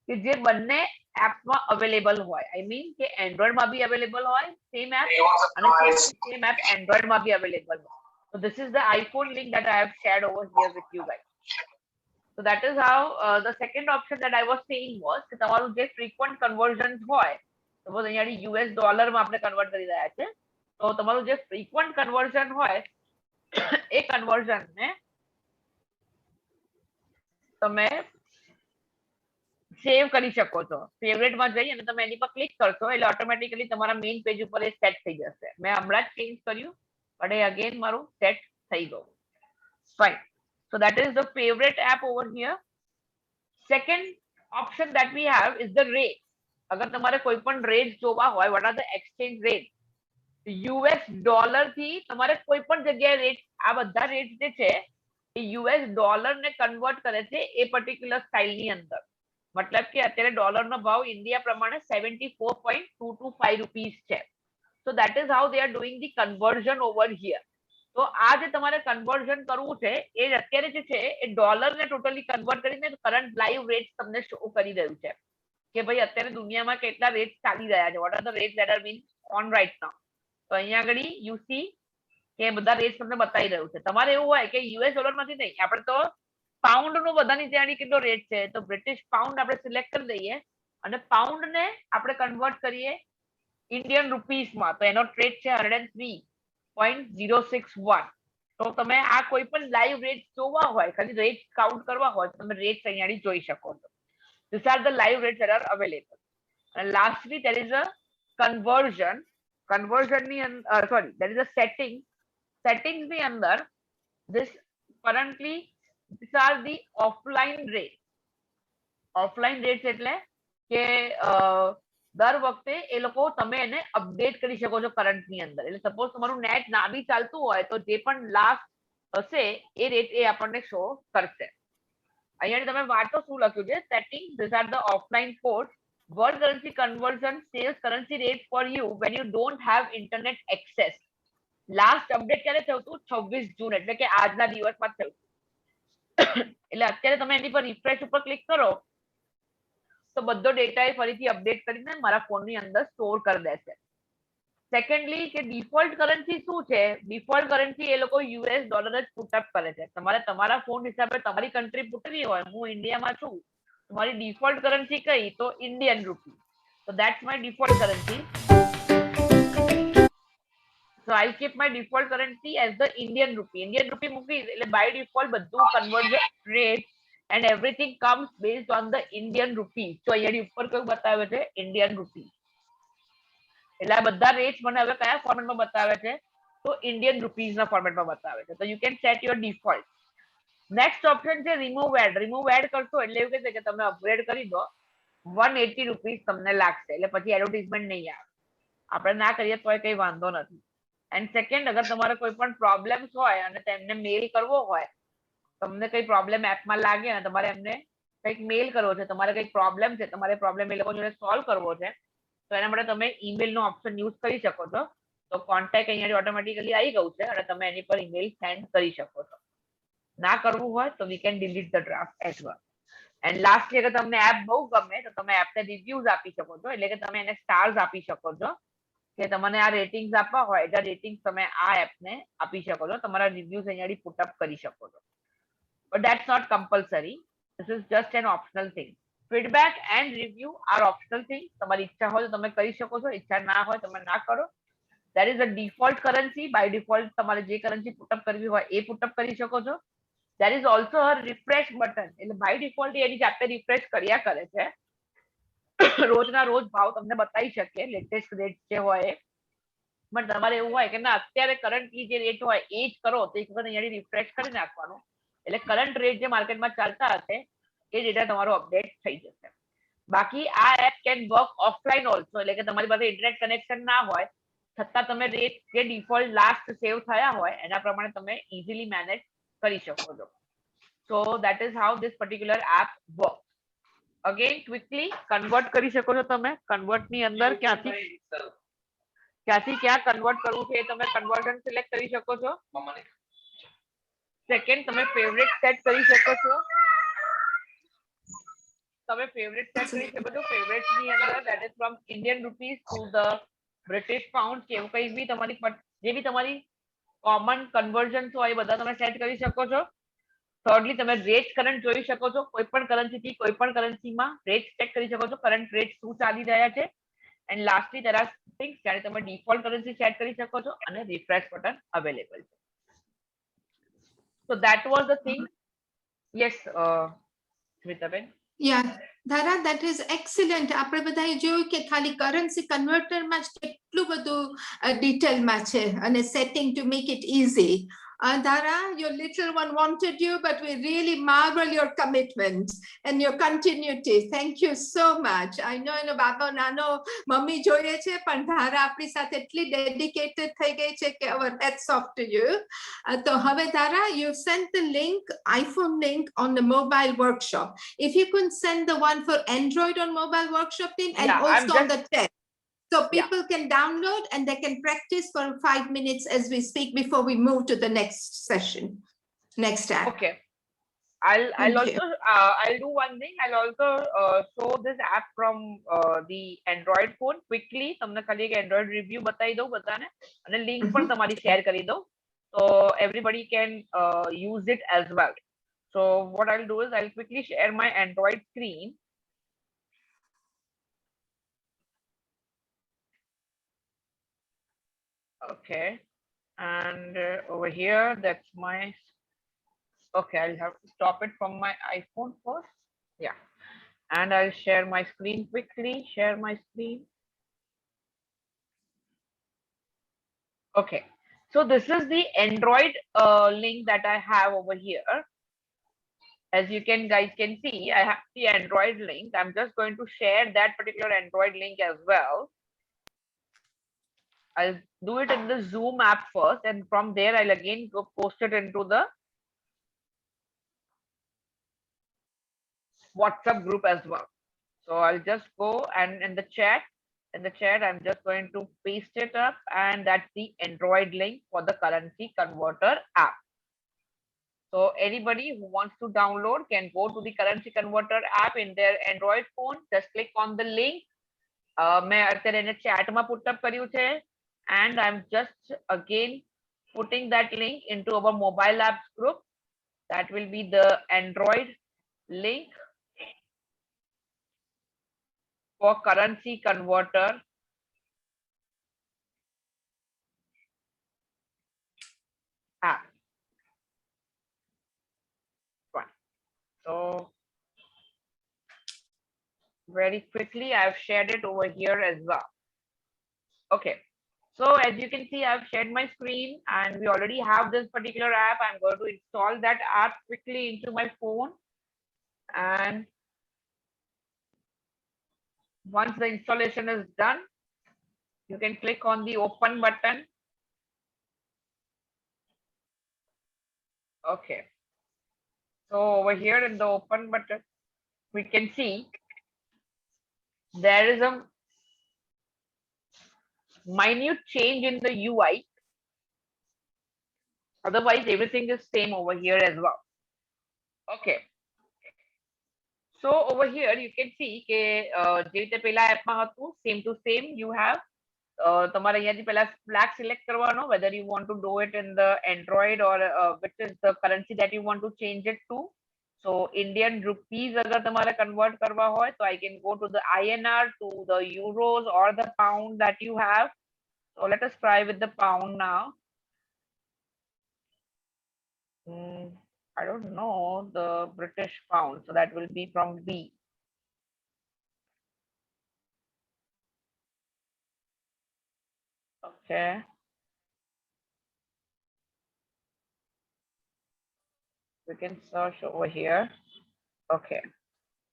કે જે બંને એપ્સમાં અવેલેબલ હોય. આઈ મીન કે એન્ડ્રોઇડમાં બી અવેલેબલ હોય સેમ એપ અને સેમ એપ એન્ડ્રોઇડમાં બી અવેલેબલ હોય. So this is the iPhone link that I have shared over here with you guys. So that is how the second option that I was saying was કે તમારું જે frequent conversions હોય, suppose અહીંયા US dollar માં આપણે convert કરી રહ્યા છે, તો તમારું જે frequent conversion હોય એ conversion ને તમે સેવ કરી શકો છો. ફેવરેટ માં જઈ અને તમે એની પર ક્લિક કરશો એટલે ઓટોમેટિકલી તમારા મેઇન પેજ ઉપર એ સેટ થઈ જશે. મેં હમણાં જ ચેન્જ કર્યું પણ એ અગેન મારું સેટ થઈ ગયું. Fine. So that is the favorite app over here. Second option that we have is the rate. અગર તમારે કોઈ પણ રેટ જોવા હોય, what are the exchange rate? US dollar થી તમારે કોઈ પણ જગ્યાએ રેટ, આ બધા રેટ જે છે એ US ડોલર ને કન્વર્ટ કરે છે એ પર્ટિક્યુલર સ્ટાઇલ ની અંદર. મતલબ કે અત્યારે ડોલર નો ભાવ ઇન્ડિયા પ્રમાણે 74.225 રૂપીસ છે. So that is how they are doing the conversion over here. તો આ જે તમારે કન્વર્ઝન કરવું છે એ અત્યારે જે છે એ ડોલર ને ટોટલી કન્વર્ટ કરીને કરંટ લાઈવ રેટ તમને શો કરી રહ્યું છે કે ભાઈ અત્યારે દુનિયામાં કેટલા રેટ ચાલી રહ્યા છે, what are the rates that are being on right now. તો અહીંયા આગળ you see કે બધા રેટ તમને બતાવી રહ્યું છે. તમારે એવું હોય કે યુએસ ડોલર માંથી નહીં, આપણે તો પાઉન્ડ નું બધાની ત્યાં કેટલો રેટ છે, તો બ્રિટિશ પાઉન્ડ આપણે સિલેક્ટ કરી દઈએ અને પાઉન્ડ ને આપણે કન્વર્ટ કરીએ ઇન્ડિયન રૂપીસ માં, તો એનો રેટ છે 103.061. તો તમે આ કોઈ પણ લાઈવ રેટ જોવા હોય, ખાલી રેટ કાઉન્ટ કરવા હોય તો તમે રેટ અહીંયા જોઈ શકો છો. These are the live rates that are available. And lastly, there is a conversion. Conversion ni sorry, there is a setting. Settings ni under this currently these are the offline rates. Offline rates એટલે કે દર વખતે એ લોકો તમે એને update કરી શકો છો કરંટ ની અંદર. એટલે સપોઝ તમારું નેટ ના બી ચાલતું હોય તો જે પણ લાસ્ટ હશે એ રેટ એ આપણને શો કરશે. અહીંયા તમે વાંચો શું લખ્યું છે, setting this are the offline code world currency conversion sales currency rate for you when you don't have internet access. Last update ક્યારે થયું હતું? 26 જૂન, એટલે કે આજના દિવસમાં થયું. એટલે અત્યારે તમે એની પર રિફ્રેશ ઉપર ક્લિક કરો તો બધો ડેટા એ ફરીથી અપડેટ કરીને મારા ફોનની અંદર સ્ટોર કરી દેશે. સેકન્ડલી કે ડિફોલ્ટ કરન્સી શું છે? ડિફોલ્ટ કરન્સી એ લોકો યુએસ ડોલર જ પુટઅપ કરે છે. તમારે તમારા ફોન હિસાબે તમારી કંટ્રી પૂટવી હોય, હું ઇન્ડિયામાં છું, તમારી ડિફોલ્ટ કરન્સી કઈ? તો ઇન્ડિયન રૂપી. So that's my default currency. So I'll keep my default currency as the Indian rupee. Indian rupee મૂકી એટલે by default બધું conversion rate and everything comes based on the Indian rupee. So અહીંયા ઉપર કયું બતાવે છે? Indian rupee. એટલે આ બધા રેટ્સ મને હવે કયા ફોર્મેટમાં બતાવે છે? તો ઇન્ડિયન રૂપીઝ ના ફોર્મેટમાં બતાવે છે. તો you can set your default. Next option છે રિમૂવ એડ. રિમૂવ એડ કરશો એટલે એવું કહેશે કે તમે અપગ્રેડ કરી દો, 180 રૂપીસ તમને લાગશે, એટલે પછી એડવર્ટાઇઝમેન્ટ નહીં આવે. આપણે ના કરીએ તો કઈ વાંધો નથી. એન્ડ સેકન્ડ, અગર તમારે કોઈ પણ પ્રોબ્લેમ્સ હોય અને તેમને મેલ કરવો હોય, તમને કઈ પ્રોબ્લેમ એપમાં લાગે અને તમારે એમને કંઈક મેલ કરવો છે, તમારે કંઈક પ્રોબ્લેમ છે, તમારે પ્રોબ્લેમ એ લોકો જોડે સોલ્વ કરવો છે, તો એના માટે તમે ઈમેલ નો ઓપ્શન યુઝ કરી શકો છો. તો કોન્ટેક્ટ અહીંયા ઓટોમેટિકલી આવી ગયું છે અને તમે એની પર ઈમેલ સેન્ડ કરી શકો છો. ના કરવું હોય તો we can delete the draft as well. And lastly, અગર તમને એપ બહુ ગમે તો તમે એપને રિવ્યુઝ આપી શકો છો, એટલે કે તમે એને સ્ટાર્સ આપી શકો છો કે તમને આ રેટિંગ્સ આપવા હોય એટલે રેટિંગ્સ તમે આ એપને આપી શકો છો, તમારા રિવ્યુઝ અહીંયા પુટઅપ કરી શકો છો. But that's not compulsory, this is just an optional thing. Feedback and review are optional thing. તમારી ઈચ્છા હોય તો તમે કરી શકો છો, ઈચ્છા ના હોય તમે ના કરો. That is the default currency. By default તમારે જે currency put up કરવી હોય એ put up કરી શકો છો. There is also a refresh button. એટલે by default એની જાતે refresh કર્યા કરે છે. રોજના રોજ ભાવ તમને બતાવી શકે લેટેસ્ટ રેટ જે હોય એ. પણ તમારે એવું હોય કે ના અત્યારે કરન્ટલી જે રેટ હોય એ જ કરો તો એક વખત અહીંયાથી રિફ્રેશ કરી નાખવાનું. એટલે કરંટ રેટ જે માર્કેટમાં ચાલતા હશે એ ડેટા તમારો અપડેટ થઈ જશે. બાકી આ app can work offline also, એટલે કે તમારી પાસે ઇન્ટરનેટ કનેક્શન ના હોય છતાં તમે રેટ જે ડિફોલ્ટ લાસ્ટ સેવ થયા હોય એના પ્રમાણે તમે ઇઝીલી મેનેજ કરી શકો છો. So that is how this particular app work. Again quickly convert કરી શકો છો તમે. કન્વર્ટ ની અંદર ક્યાંથી ક્યાં કન્વર્ટ કરવું છે એ તમે કન્વર્ઝન સિલેક્ટ કરી શકો છો. સેકન્ડ તમે ફેવરેટ સેટ કરી શકો છો. તમે ફેવરેટ સેટ કરી શકો છો. ફેવરેટ ની અંદર that is from Indian rupees to the British pound કે એવું કંઈ બી તમારી જે બી તમારી કોમન કન્વર્ઝન હોય એ બધા તમે સેટ કરી શકો છો. થર્ડલી તમે રેટ કરંટ જોઈ શકો છો. કોઈ પણ કરન્સી થી કોઈ પણ કરન્સીમાં રેટ ચેક કરી શકો છો. કરંટ રેટ શું ચાલી રહ્યા છે. And lastly there are things જ્યારે તમે ડિફોલ્ટ કરન્સી સેટ કરી શકો છો અને રિફ્રેશ બટન અવેલેબલ છે. So that was the thing. Yes, Smitaben. Yeah, Dhara, that is excellent. આપણે બધાએ જોયું કે ખાલી currency converter માં જ કેટલું બધું ડિટેલમાં છે અને setting to make it easy. Dhara, your little one wanted you, but we really marvel your commitment and your continuity. Thank you so much. I know એનો બાબો નાનો મમ્મી જોઈએ છે, પણ ધારા આપણી સાથે એટલી ડેડિકેટેડ થઈ ગઈ છે કે our hats off to you. તો હવે ધારા, you sent the link, iPhone link on the mobile workshop. If you could send the one for Android on mobile workshop team and Yeah, I'm also on just- the test. So people can download and they can practice for 5 minutes as we speak before we move to the next session, next app. Okay. I'll Thank also I'll do one thing. I'll also show this app from the Android phone quickly. તમને ખાલી એક Android review બતાવી દઉં બધાને અને link પણ તમારી share કરી દઉં. So everybody can use it as well. So what I'll do is I'll quickly share my Android screen. Okay, and over here that's my. Okay, I'll have to stop it from my iPhone first. Yeah, and I'll share my screen quickly. Share my screen. Okay, so this is the Android link that I have over here. As you guys can see, I have the Android link. I'm just going to share that particular Android link as well. I'll do it in the Zoom app first, and from there I'll again go post it into the WhatsApp group as well. So I'll just go and in the chat, I'm just going to paste it up, and that's the Android link for the currency converter app. So anybody who wants to download can go to the currency converter app in their Android phone. Just click on the link. मैं અત્યારે એને chat માં put up કર્યું છે, and I'm just again putting that link into our mobile apps group. That will be the Android link for currency converter app. Fine. So very quickly I've shared it over here as well. Okay, so as you can see, I've shared my screen and we already have this particular app. I'm going to install that app quickly into my phone, and once the installation is done, you can click on the open button. Okay, so over here in the open button we can see there is a minute change in the UI. Otherwise everything is same over here as well. Okay, so over here you can see કે જે રીતે પેલા એપમાં હતું same to same you have તમારે અહીંયાથી પહેલા flag select કરવાનો whether you want to do it in the Android or which is the currency that you want to change it to. So Indian rupees अगर तुम्हारे convert करवा हो तो I can go to the INR, to the euros or the pound that you have. So let us try with the pound now. I don't know the British pound, so that will be from B. Okay. We can search over here. Okay.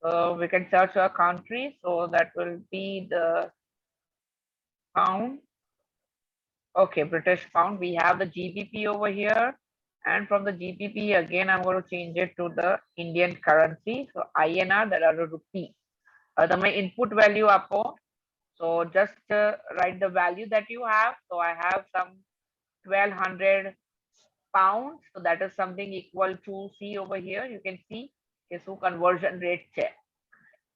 So we can search our country. So that will be the pound. Okay, British pound. We have the GBP over here. And from the GBP, again, I'm going to change it to the Indian currency. So INR, that are the rupee. My input value apo. So just write the value that you have. So I have some 1200 pounds. So that is something equal to, see over here, you can see is conversion rate check.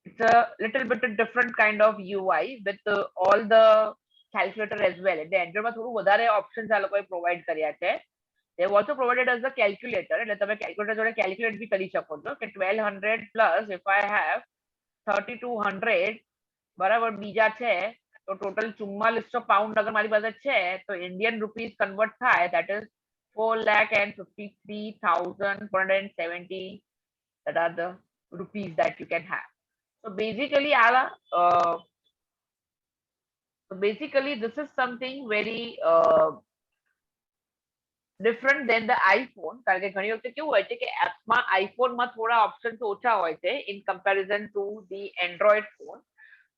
It's a little bit a different kind of UI with all the calculator as well. એટલે Android થોડું વધારે options આ લોકોએ provide કર્યા છે. They have also provided us the calculator. એટલે તમે calculator જોડે calculate બી કરી શકો છો કે 1200 plus if I have 3200 બરાબર બીજા છે તો total 4400 pound અગર મારી પાસે છે તો Indian rupees convert થાય that is 4,53,470. That are the rupees that you can have. So basically, this is something very different than the iPhone. કારણ કે ઘણી વખતે કેવું હોય છે કે એપમાં આઈફોનમાં થોડા ઓપ્શન્સ ઓછા હોય છે in comparison to the Android phone.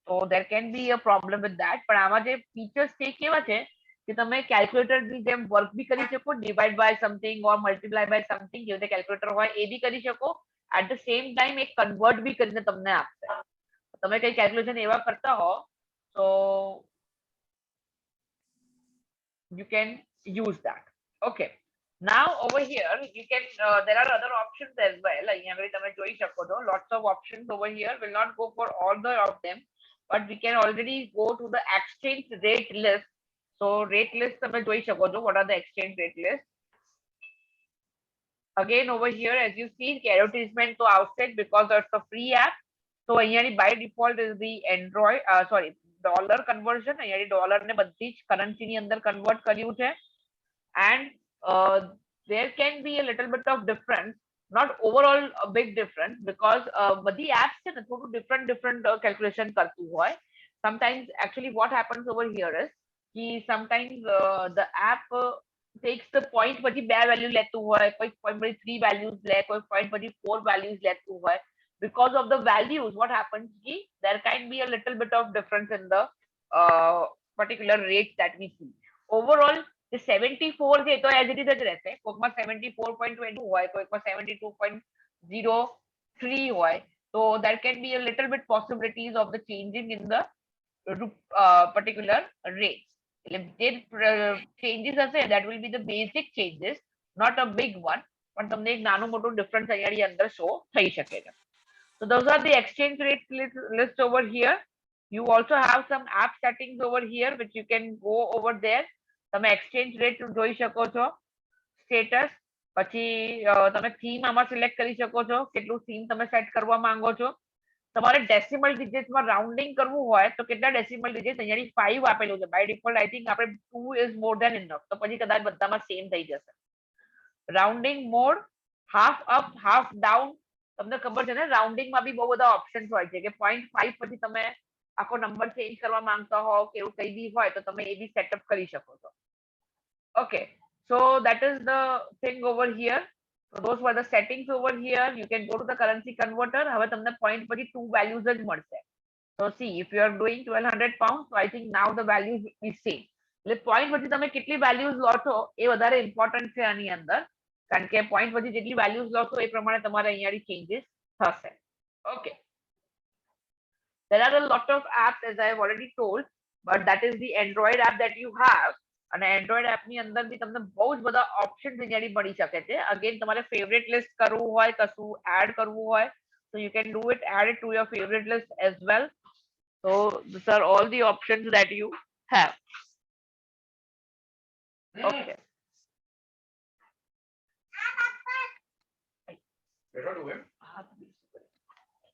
So there can be a problem with that. પણ આમાં જે ફીચર્સ છે કેવા છે કે તમે કેલ્ક્યુલેટરની જેમ વર્ક બી કરી શકો, divide by something or multiply by something, જે રીતે કેલ્ક્યુલેટર હોય એ બી કરી શકો. એટ ધ સેમ ટાઈમ એક કન્વર્ટ બી કરીને તમને આપશે. તમે કઈ કેલ્ક્યુલેશન એવા કરતા હો so you can use that. Okay, now over here you can there are other options as well. અહીંયા આગળ તમે જોઈ શકો છો lots of options over here. Will not go for all the of them, but we can already go to the exchange rate list. So rate list તમે જોઈ શકો છો. What are the exchange rate list? Again over here, as you see, advertisement to outside because it's a free app. So અહીંયા by default is the Android sorry dollar conversion. અહીંયા dollar ને બધી જ currency ની અંદર convert કર્યું છે. And there can be a little bit of difference, not overall a big difference, because બધી apps છે ને થોડું different calculation કરતું હોય. Sometimes actually what happens over here is कि sometimes the app takes the point પછી 2 value લેતું હોય, કોઈ point પછી 3 values લે, કોઈ point પછી 4 values લેતું હોય. Because of the values, what happens ki there can be a little bit of difference in the particular rates that we see. Overall, the 74 છે તો as it is જ રહેશે. કોઈકમાં 74.22 હોય, કોઈકમાં 72.03 હોય. So there can be a little bit possibilities of the changing in the particular rates. Changes હશે that will be the basic changes, not a big one, પણ તમને એક નાનું મોટું ડિફરન્સ અહીંયા અંદર શો થઈ શકે છે. So those are the exchange rate list over here. You also have some app settings over here which you can go over there. તમે exchange rate જોઈ શકો છો, status, પછી તમે theme આમાં select કરી શકો છો, કેટલું theme તમે set કરવા માંગો છો. તમારે decimal digits માં rounding કરવું હોય તો કેટલા decimal digits? અહીંયાની 5 આપેલું છે. By default I think આપણે 2 is more than enough. તો પછી કદાચ બધામાં same થઈ જશે. Rounding mode, half up, half down. તમને ખબર છે ને રાઉન્ડિંગમાં બી બહુ બધા ઓપ્શન્સ હોય છે કે 0.5 પછી તમે આખો નંબર ચેન્જ કરવા માંગતા હો કે એવું કઈ બી હોય તો તમે એ બી સેટઅપ કરી શકો છો. Okay, so that is the thing over here. So those were the settings over here. You can go to the currency converter. હવે તમને point પછી 2 values જ મળશે. So see, if you are doing 1200 pounds, so I think now the values is same. એટલે point પછી તમે કેટલી values લો છો એ વધારે important છે આની અંદર. કારણ કે point પછી જેટલી values લો છો એ પ્રમાણે તમારે અહીંયાથી changes થશે. Okay. There are a lot of apps as I have already told, but that is the Android app that you have. અને Android app ની અંદર બી તમને બહુ જ બધા options અહીંયાથી મળી શકે છે. Again તમારે favorite list કરવું હોય, કશું add કરવું હોય, so you can do it, add it to your favorite list as well. So these are all the options that you have. Okay.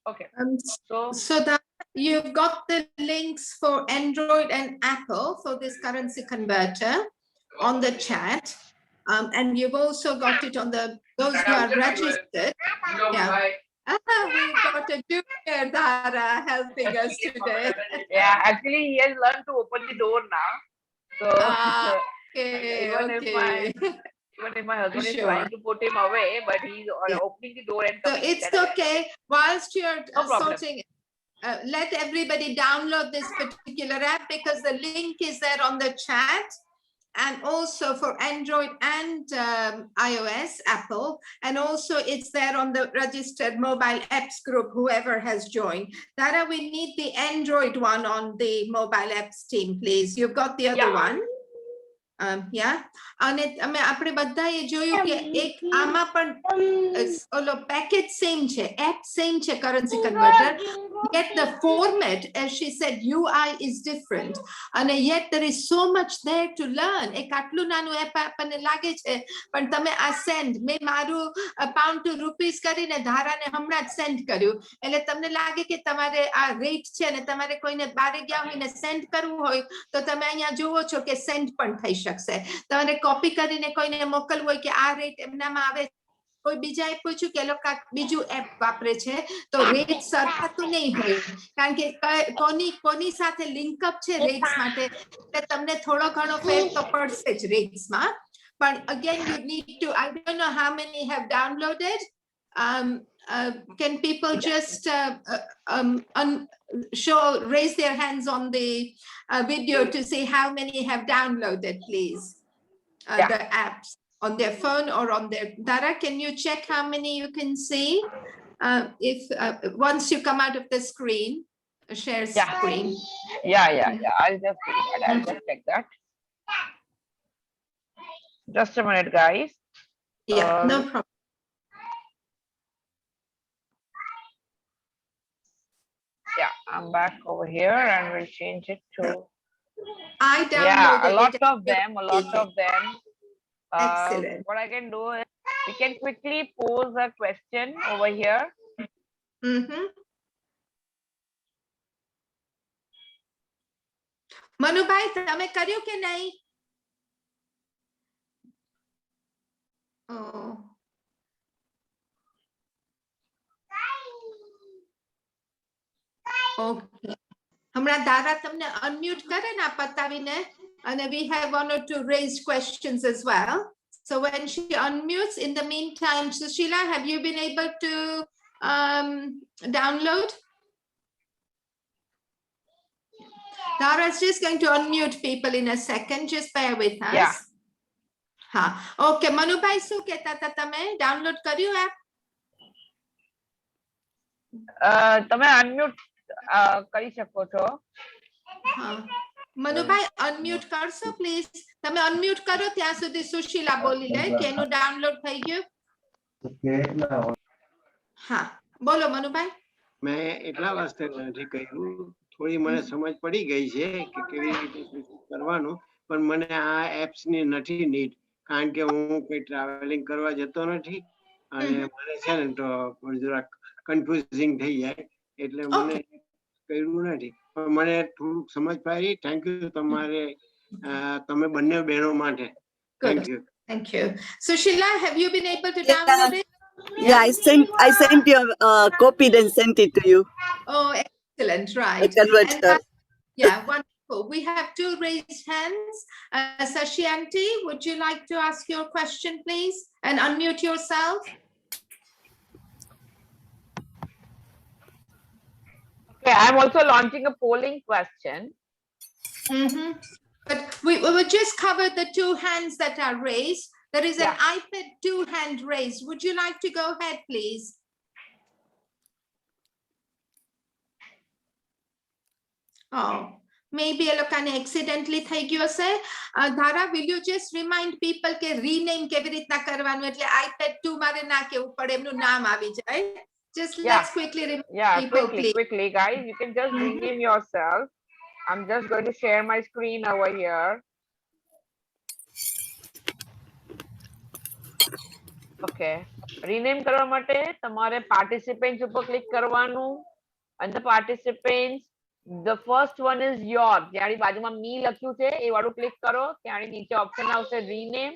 Okay, Um, so so that you've got the links for Android and Apple for this currency converter on the chat. And you've also got it on the those who are registered. Yeah. We've got a junior Dara helping us today. yeah, actually he has learned to open the door now. So Okay, even if my husband is Sure. trying to put him away, but he's opening the door and So coming. it's okay. Whilst you're No problem. sorting, let everybody download this particular app because the link is there on the chat. And also for Android and iOS, Apple, and also it's there on the registered mobile apps group, whoever has joined. Dara, we need the Android one on the mobile apps team, please. You've got the other Yeah. one. Yeah. અને અમે આપણે બધાએ જોયું કે એક આમાં પણ ઓલો પેકેજ સેમ છે, એપ સેમ છે currency converter, yet the format, as she said, UI is different. And yet there is so much there to learn. એક આટલું નાનું એપ આપણને લાગે છે, પણ તમે આ send, મેં મારું pound to rupees કરીને ધારાને હમણાં જ send કર્યું. એટલે તમને લાગે કે તમારે આ rate છે અને તમારે કોઈને બારે ગયા હોય ને send કરવું હોય તો તમે અહીંયા જુઓ છો કે send પણ થઈ શકશે. તમારે copy કરીને કોઈને મોકલવું હોય કે આ rate એમનામાં આવે, કોઈ બીજાએ પૂછ્યું કે એ લોકો બીજું એપ વાપરે છે તો રેટ સરખાતું નહીં હોય કારણ કે કોની સાથે લિંક અપ છે રેટ્સ માટે એટલે તમને થોડો ઘણો ફેર તો પડશે જ રેટ્સમાં. But again, you need to, I don't know how many have downloaded. Can people just raise their hands on the video to say how many have downloaded, please? The apps on their phone or on their Dara, can you check how many you can see? If once you come out of the screen, share screen. Yeah. I'll just check that. Just a minute, guys. Yeah, no problem. Yeah, I'm back over here and we'll change it to. I downloaded a lot it. of them. Excellent. What I can do is we can quickly pose a question over here. Manubhai તમે કર્યું કે નહીં? Okay. હમણાં દારા તમને unmute કરે ને પતાવીને, and we have one or two raised questions as well. So when she unmutes, in the meantime, Sushila, have you been able to download? Dara's just going to unmute people in a second. Just bear with us. Yeah. Okay, Manubhai, શું કહેતા હતા તમે? Download કર્યું app? તમે unmute કરી શકો છો. Manubhai unmute કરશો પ્લીઝ? તમે unmute કરો ત્યાં સુધી સુશીલા બોલી લે કે એનું ડાઉનલોડ થઈ ગયું. બોલો મનુભાઈ. મેં એટલા વાસ્તે નથી કર્યું, થોડી મને સમજ પડી ગઈ છે કે કેવી રીતે કરવાનું, પણ મને આ એપ્સ ની નથી નીડ કારણ કે હું કોઈ ટ્રાવેલિંગ કરવા જતો નથી અને મને છે ને તો જરાક કન્ફ્યુઝિંગ થઈ જાય એટલે મને કર્યું નથી, પણ મને થોડુંક સમજ પાડી. થેન્ક યુ તમે બંને બહેનો માટે. Thank you. Thank you. Sushila, have you been able to download it? Yeah, I sent you copied and sent it to you. Oh, excellent, right. Converter. Yeah, wonderful. We have two raised hands. Sashyanti, would you like to ask your question, please? And unmute yourself. Okay, I'm also launching a polling question. But we will just cover the two hands that are raised. There is an iPad 2 hand raised. Would you like to go ahead, please? Oh, maybe a look accidentally થઈ ગયો હશે. Dhara, will you just remind people કે rename કેવી રીતના કરવાનું, એટલે iPad 2 મારે ના કેવું પડે, એમનું નામ આવી જાય. Just let's quickly remind people, please. Quickly, guys, you can just rename yourself. I'm just going to share my screen over here. Okay, rename કરવા માટે તમારે પાર્ટિસિપન્ટ્સ ઉપર ક્લિક કરવાનું, and the participants, the first one is your, જ્યાંની બાજુમાં me લખ્યું છે એ વાળું click કરો, ત્યાંની નીચે ઓપ્શન આવશે rename,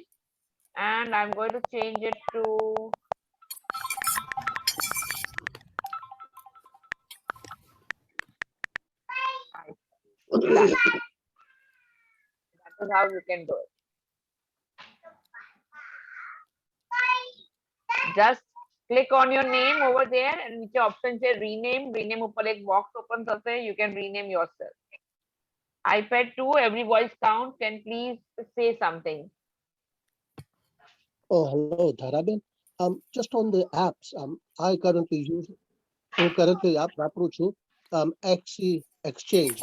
and I'm going to change it to that is how you can do it. Just click on your name over there and which option say rename, rename ઉપર એક box open થશે, you can rename yourself. iPad 2, every voice count, can please say something. Oh, hello, Dharaben. Just on the apps, I currently app વાપરું છું, XE Exchange.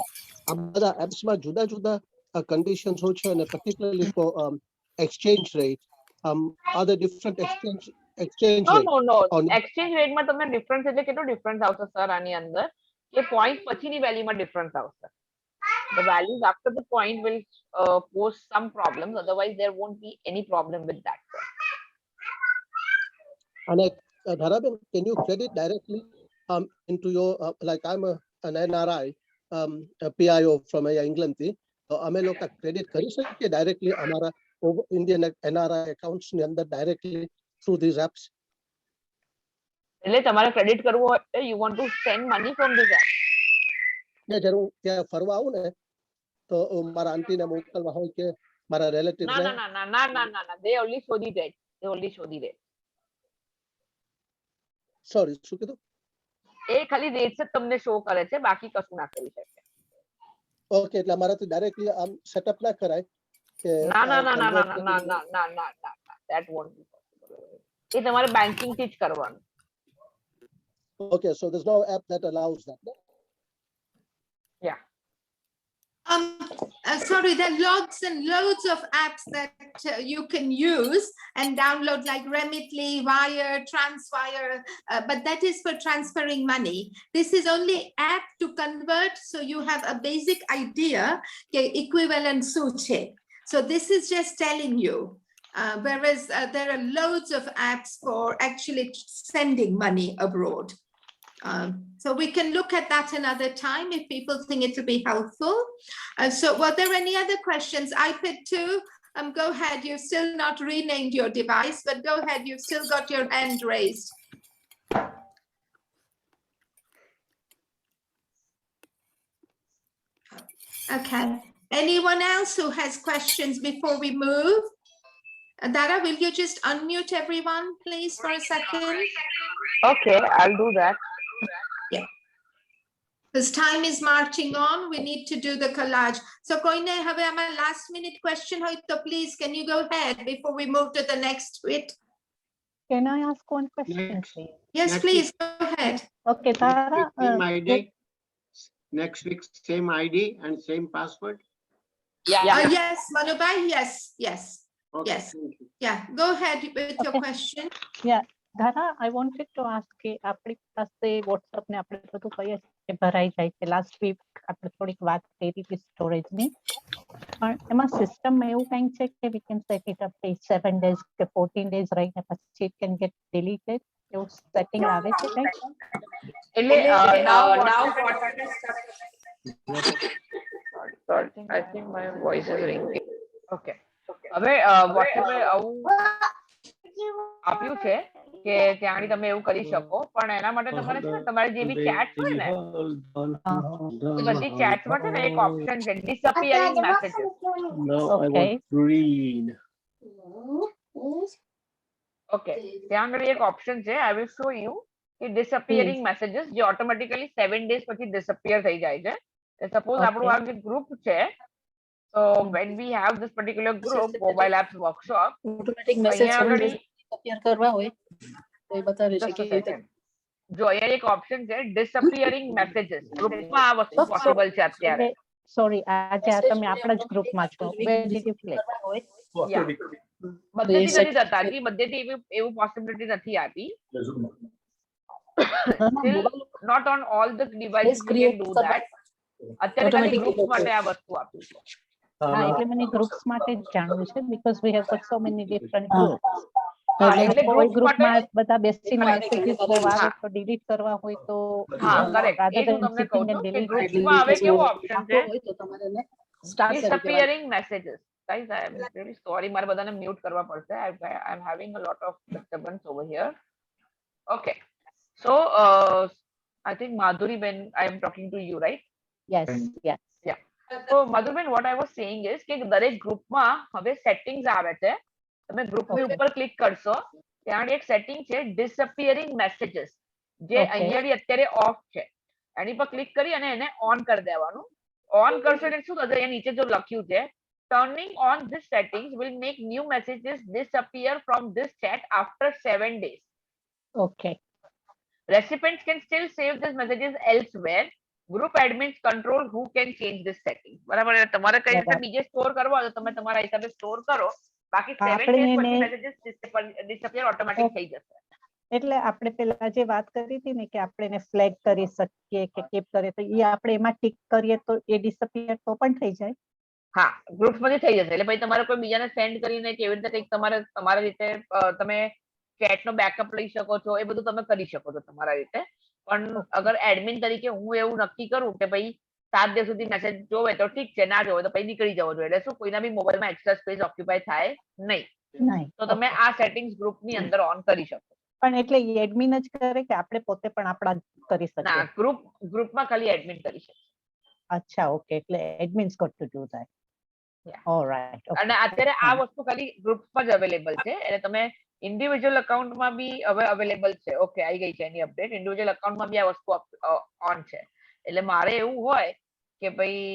બધા apps માં જુદા conditions હોય છે, અને particularly for exchange rate, are there different exchange No, rate? no. on Exchange rate માં તમને difference એટલે કેટલો difference આવશે સર આની અંદર, કે point પછીની વેલ્યુમાં difference આવશે. The values after the point will pose some problems, otherwise there won't be any problem with that, sir. And Dharaben, can you credit directly into your like an NRI, a PIO from England થી, તો અમે લોકો credit કરી શકીએ directly અમારા Indian NRI accounts ની અંદર directly through these apps? એટલે તમારે credit કરવું હોય, you want to send money from this app. જ્યારે હું ત્યાં ફરવા આવું ને, તો મારા આંટીને મોકલવા હોય કે મારા relatives ના ને. ના ના ના ના ના ના, they only show the rate, they only show the rate. Sorry, શું કીધું? એ ખાલી રેટ જ તમને શો કરે છે, બાકી કશું ના કરી શકે. ઓકે, એટલે અમારાથી directly setup ના કરાય કે ના ના ના ના ના convert ના કરી ના ના ના ના ના, that won't be possible. એ તમારે banking થી જ કરવાનું. Okay, so there's no app that allows that, no? Yeah. Sorry, there are lots and loads of apps that you can use and download, like Remitly, Wire, Transwire, but that is for transferring money. This is only app to convert, so you have a basic idea, okay, equivalent suche. So this is just telling you, whereas there are loads of apps for actually sending money abroad. So we can look at that another time if people think it will be helpful. So were there any other questions? iPad 2, go ahead. You've still not renamed your device, but go ahead. You've still got your hand raised. Okay. Anyone else who has questions before we move? Dara, will you just unmute everyone, please, for a second? Okay, I'll do that. Because time is marching on, we need to do the collage. So koine have a last minute question hoy to please can you go ahead before we move to the next bit? Can I ask one question, Next. please? Yes, Next please go ahead. Okay, Next Tara, week, same ID. Next week, same ID and same password. Yeah. Yes, Manubai, yes, yes. Okay, Yes. thank you. Yeah, go ahead with your Okay. question. Dhara, I wanted to ask કે આપણી પાસે WhatsApp ને આપણે બધું કહીએ છીએ ભરાઈ જાય છે. લાસ્ટ વીક આપણે થોડીક વાત કરી હતી સ્ટોરેજની, પણ એમાં સિસ્ટમમાં એવું કંઈક છે કે we can set it up to 7 days કે 14 days રહીને પછી it can get deleted, એવું સેટિંગ આવે છે કંઈક? એટલે now sorry, I think my voice is ringing. Okay. હવે WhatsApp આવું આપ્યું છે કે ત્યાંની તમે એવું કરી શકો, પણ એના માટે તમારે છે ને તમારી જે બી ચેટ્સ હોય ને, એ બધી ચેટ્સમાં છે ને એક ઓપ્શન છે disappearing messages. Okay. ઓકે, ત્યાં આગળ એક ઓપ્શન છે, I will show you, કે disappearing messages જે ઓટોમેટિકલી 7 days પછી disappear થઈ જાય છે. સપોઝ આપણું આ જે ગ્રુપ છે, so when we have this particular group mobile apps workshop, automatic message અહીંયા 7 આગળ days appear કરવા હોય તો એ બતાવે છે just કે a second. જો અહીંયા એક ઓપ્શન છે disappearing messages, ગ્રુપમાં આ વસ્તુ પોસિબલ છે અત્યારે. સોરી, આજે તમે આપણા જ ગ્રુપમાં છો. Where did you click? Yeah. બધેથી નથી જતાતી, બધેથી એવું પોસિબિલિટી નથી આતી. Still not on all the devices you can do that. અત્યારે ખાલી ગ્રુપ્સ માટે આ વસ્તુ આપી છે. હા, એટલે મને ગ્રુપ્સ માટે જ જાણવું છે because we have got so many different groups. હા, એટલે એટલે કોઈ ગ્રુપ ગ્રુપમાં માટે બધા બેસીને Correct. મેસેજીસ આવે તો ડિલીટ કરવા હોય તો હા કરેક્ટ, એ rather જ હું than તમને કહું sitting છું and કે deleting. ગ્રુપ્સમાં હવે કેવો ઓપ્શન છે, હોય તો તમારે એને સ્ટાર્ટ કરી દેવાનું. disappearing messages. Guys, I am really sorry, મારે બધાને મ્યુટ કરવા પડશે. I am having a lot of disturbance over here. Okay, so I think Madhuri Ben, I am talking to you, right? Yes, yes. Yeah. So Madhuri Ben, what I was saying is કે દરેક ગ્રુપમાં હવે settings આવે છે. તમે ગ્રુપની Okay. ઉપર click કરશો ત્યાં એક સેટિંગ છે ડિસઅપિયરિંગ મેસેજીસ, જે Okay. અહીંયા અત્યારે ઓફ છે. એની પર ક્લિક કરી અને એને ઓન કરી દેવાનું. ઓન કરશો એટલે શું થશે, અહીંયા નીચે જો લખ્યું છે turning on this settings will make new messages disappear from this chat after 7 days. Okay. Recipients can still save these messages elsewhere. Group admins control who can change this setting. બરાબર, એટલે તમારે કઈ રીતે બરાબર. બીજે સ્ટોર કરવો હોય તો તમે તમારા હિસાબે સ્ટોર કરો. બાકી 7 આપણે days પછી એને- મેસેજીસ ડિસઅપિયર ઓટોમેટિક થઈ જશે. એટલે આપણે પેલા જે વાત કરી હતી ને કે આપણે એને ફ્લેગ કરી શકીએ કે કેપ કરીએ તો એ આપણે એમાં ટિક કરીએ તો એ ડિસઅપિયર તો પણ થઈ જાય. હા, ગ્રુપ્સમાંથી થઈ જશે. એટલે પછી તમારે કોઈ બીજાને સેન્ડ કરીને કેવી રીતે કંઈક તમારા રીતે તમે ચેટનો બેકઅપ લઈ શકો છો, એ બધું તમે કરી શકો છો તમારા રીતે. પણ અગર એડમિન તરીકે હું એવું નક્કી કરું કે ભાઈ 7 દિવસ સુધી મેસેજ જોવે તો ઠીક છે, ના જોવે તો પછી નીકળી જવો જોઈએ. એટલે શું કોઈના બી મોબાઈલમાં એક્સ્ટ્રા સ્પેસ ઓક્યુપાય થાય નહીં. નહીં. તો તમે આ સેટિંગ્સ ગ્રુપની અંદર ઓન કરી શકો. પણ એટલે એડમિન જ કરે કે આપણે પોતે પણ આપણા કરી ના, શકીએ? ગ્રુપમાં ખાલી એડમિન કરી શકે. અચ્છા, ઓકે, એટલે admins got to do that. Yeah. Alright. અને અત્યારે આ વસ્તુ ખાલી ગ્રુપ્સમાં જ અવેલેબલ છે. એટલે તમે ઇન્ડિવિજ્યુઅલ અકાઉન્ટમાં બી હવે અવેલેબલ છે. ઓકે, આવી ગઈ છે એની અપડેટ. ઇન્ડિવિજ્યુઅલ અકાઉન્ટમાં બી આ વસ્તુ ઓન છે. એટલે મારે એવું હોય કે ભાઈ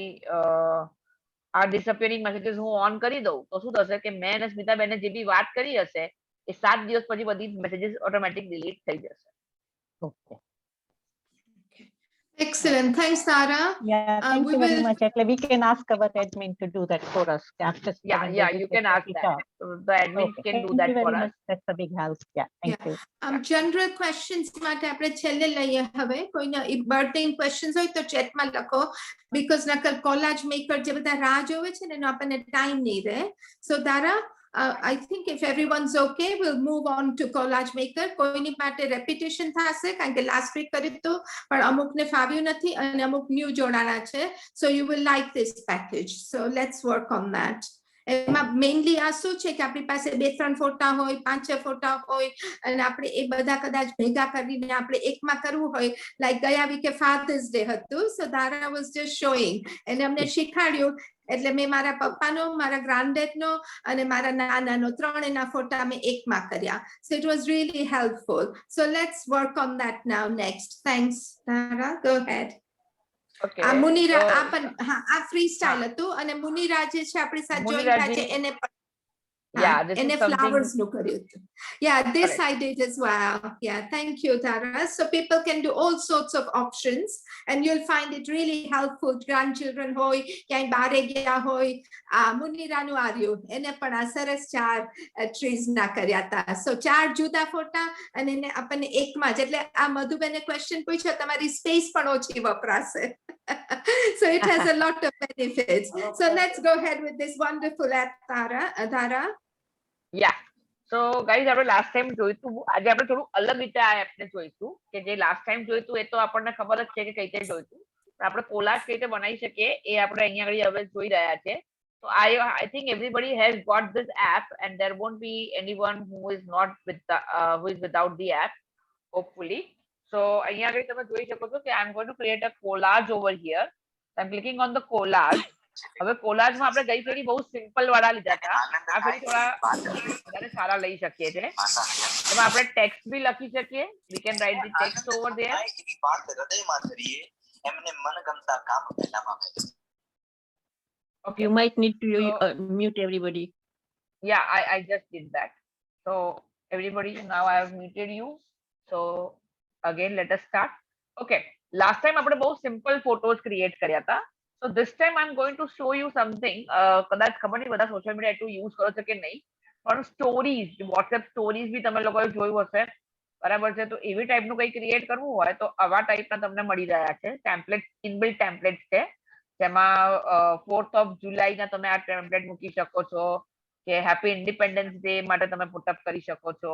આ ડિસઅપિયરિંગ મેસેજીસ હું ઓન કરી દઉં તો શું થશે કે મેં અને સ્મિતાબેને જે બી વાત કરી હશે એ 7 દિવસ પછી બધી મેસેજીસ ઓટોમેટિક ડિલીટ થઈ જશે. Okay. Excellent. Thanks, Tara. Yeah, thank we you very will- much. એટલે we can ask our admin to do that for us. After Yeah, 7 yeah, days, you we can ask set it that. up. So the admins Okay, can do thank that you for very us. much. That's a big help. Yeah, thank you. general questions માટે આપણે છેલ્લે લઈએ હવે. કોઈના burning questions હોય તો ચેટમાં લખો, because નકર કોલાજ મેકર જે બધા રાહ જોવે છે ને એનો આપણને ટાઈમ નહીં રહે. સો તારા I think if everyone's okay, we'll move on to collage maker. કોઈની માટે રેપિટેશન થશે કારણ કે લાસ્ટ વીક કર્યું હતું પણ અમુકને ફાવ્યું નથી અને અમુક ન્યૂ જોડાણા છે. So you will like this package. So let's work on that. એમાં મેઇનલી આ શું છે કે આપણી પાસે 2-3 ફોટા હોય, 5-6 ફોટા હોય અને આપણે એ બધા કદાચ ભેગા કરીને આપણે એકમાં કરવું હોય. લાઈક ગયા વીકે ફાધર્સ ડે હતું, સો Dara was just showing અને અમને શીખવાડ્યું. એટલે મેં મારા પપ્પાનો, મારા ગ્રાન્ડડેડનો અને મારા નાનાનો ત્રણેયના ફોટા મેં એકમાં કર્યા. So it was really helpful. So let's work on that now next. Thanks, Dara. Go ahead. Okay. આ મુનિરા so- આ પણ હા આ ફ્રી સ્ટાઇલ હતું અને મુનિરા જે છે આપણી સાથે જોઈન મુનિરાજી- થાય છે એને પણ Yeah, this એને is something. flowers નું કર્યું હતું. Yeah, this Correct. I did as well. Yeah, thank you, Tara. So people can do all sorts of options and you'll find it really helpful. Grandchildren hoy, ક્યાંય બારે ગયા હોય. મુનિરાનું આર્યું એને પણ આ સરસ 4 ટ્રીઝ ના કર્યા હતા. So 4 જુદા ફોટા અને એને આપણને એકમાં જ, એટલે આ મધુબેને ક્વેશ્ચન પૂછ્યો તમારી સ્પેસ પણ ઓછી વપરાશે. So it has a lot of benefits. So let's go ahead with this wonderful app, Tara. Yeah. So guys, આપણે લાસ્ટ ટાઈમ જોઈતું, આજે આપણે થોડું અલગ રીતે આ એપને જોઈશું કે જે લાસ્ટ ટાઈમ જોઈતું એ તો આપણને ખબર જ છે કે કઈ રીતે જોઈતું. પણ આપણે કોલાજ કઈ રીતે બનાવી શકીએ એ આપણે અહીંયા આગળ હવે જોઈ રહ્યા છે. So I think everybody has got this app and there won't be anyone who is not with the, who is without the app, hopefully. So અહીંયા આગળ તમે જોઈ શકો છો કે I am going to create a collage over here. So I'm clicking on the collage. હવે કોલાજમાં આપણે ગઈ ફેરી બહુ સિમ્પલ વાળા લીધા હતા. આ ફેરી થોડા વધારે સારા લઈ શકીએ છે. એમાં આપણે ટેક્સ્ટ બી લખી શકીએ. We can write the text over there. એવી વાત હૃદયમાં કરીએ એમને મનગમતા કામ પહેલામાં પહેલા. Okay. You might need to So- mute everybody. Yeah, I just did that. So everybody, now I have muted you. So again, let us start. Okay. Last time આપણે બહુ સિમ્પલ ફોટોઝ ક્રિએટ કર્યા હતા. So this time I'm going to show you something. કદાચ ખબર નહીં બધા social media એટલું use કરો છો કે નહીં, પણ સ્ટોરીઝ, વોટ્સએપ સ્ટોરીઝ બી તમે લોકોએ જોયું હશે, બરાબર છે? તો એવી ટાઈપનું કંઈ ક્રિએટ કરવું હોય તો આવા ટાઈપના તમને મળી રહ્યા છે ટેમ્પલેટ, ઇનબિલ્ટ ટેમ્પલેટ છે જેમાં 4th of July ના તમે આ ટેમ્પલેટ મૂકી શકો છો. કે હેપી ઇન્ડિપેન્ડન્સ ડે માટે તમે પુટઅપ કરી શકો છો,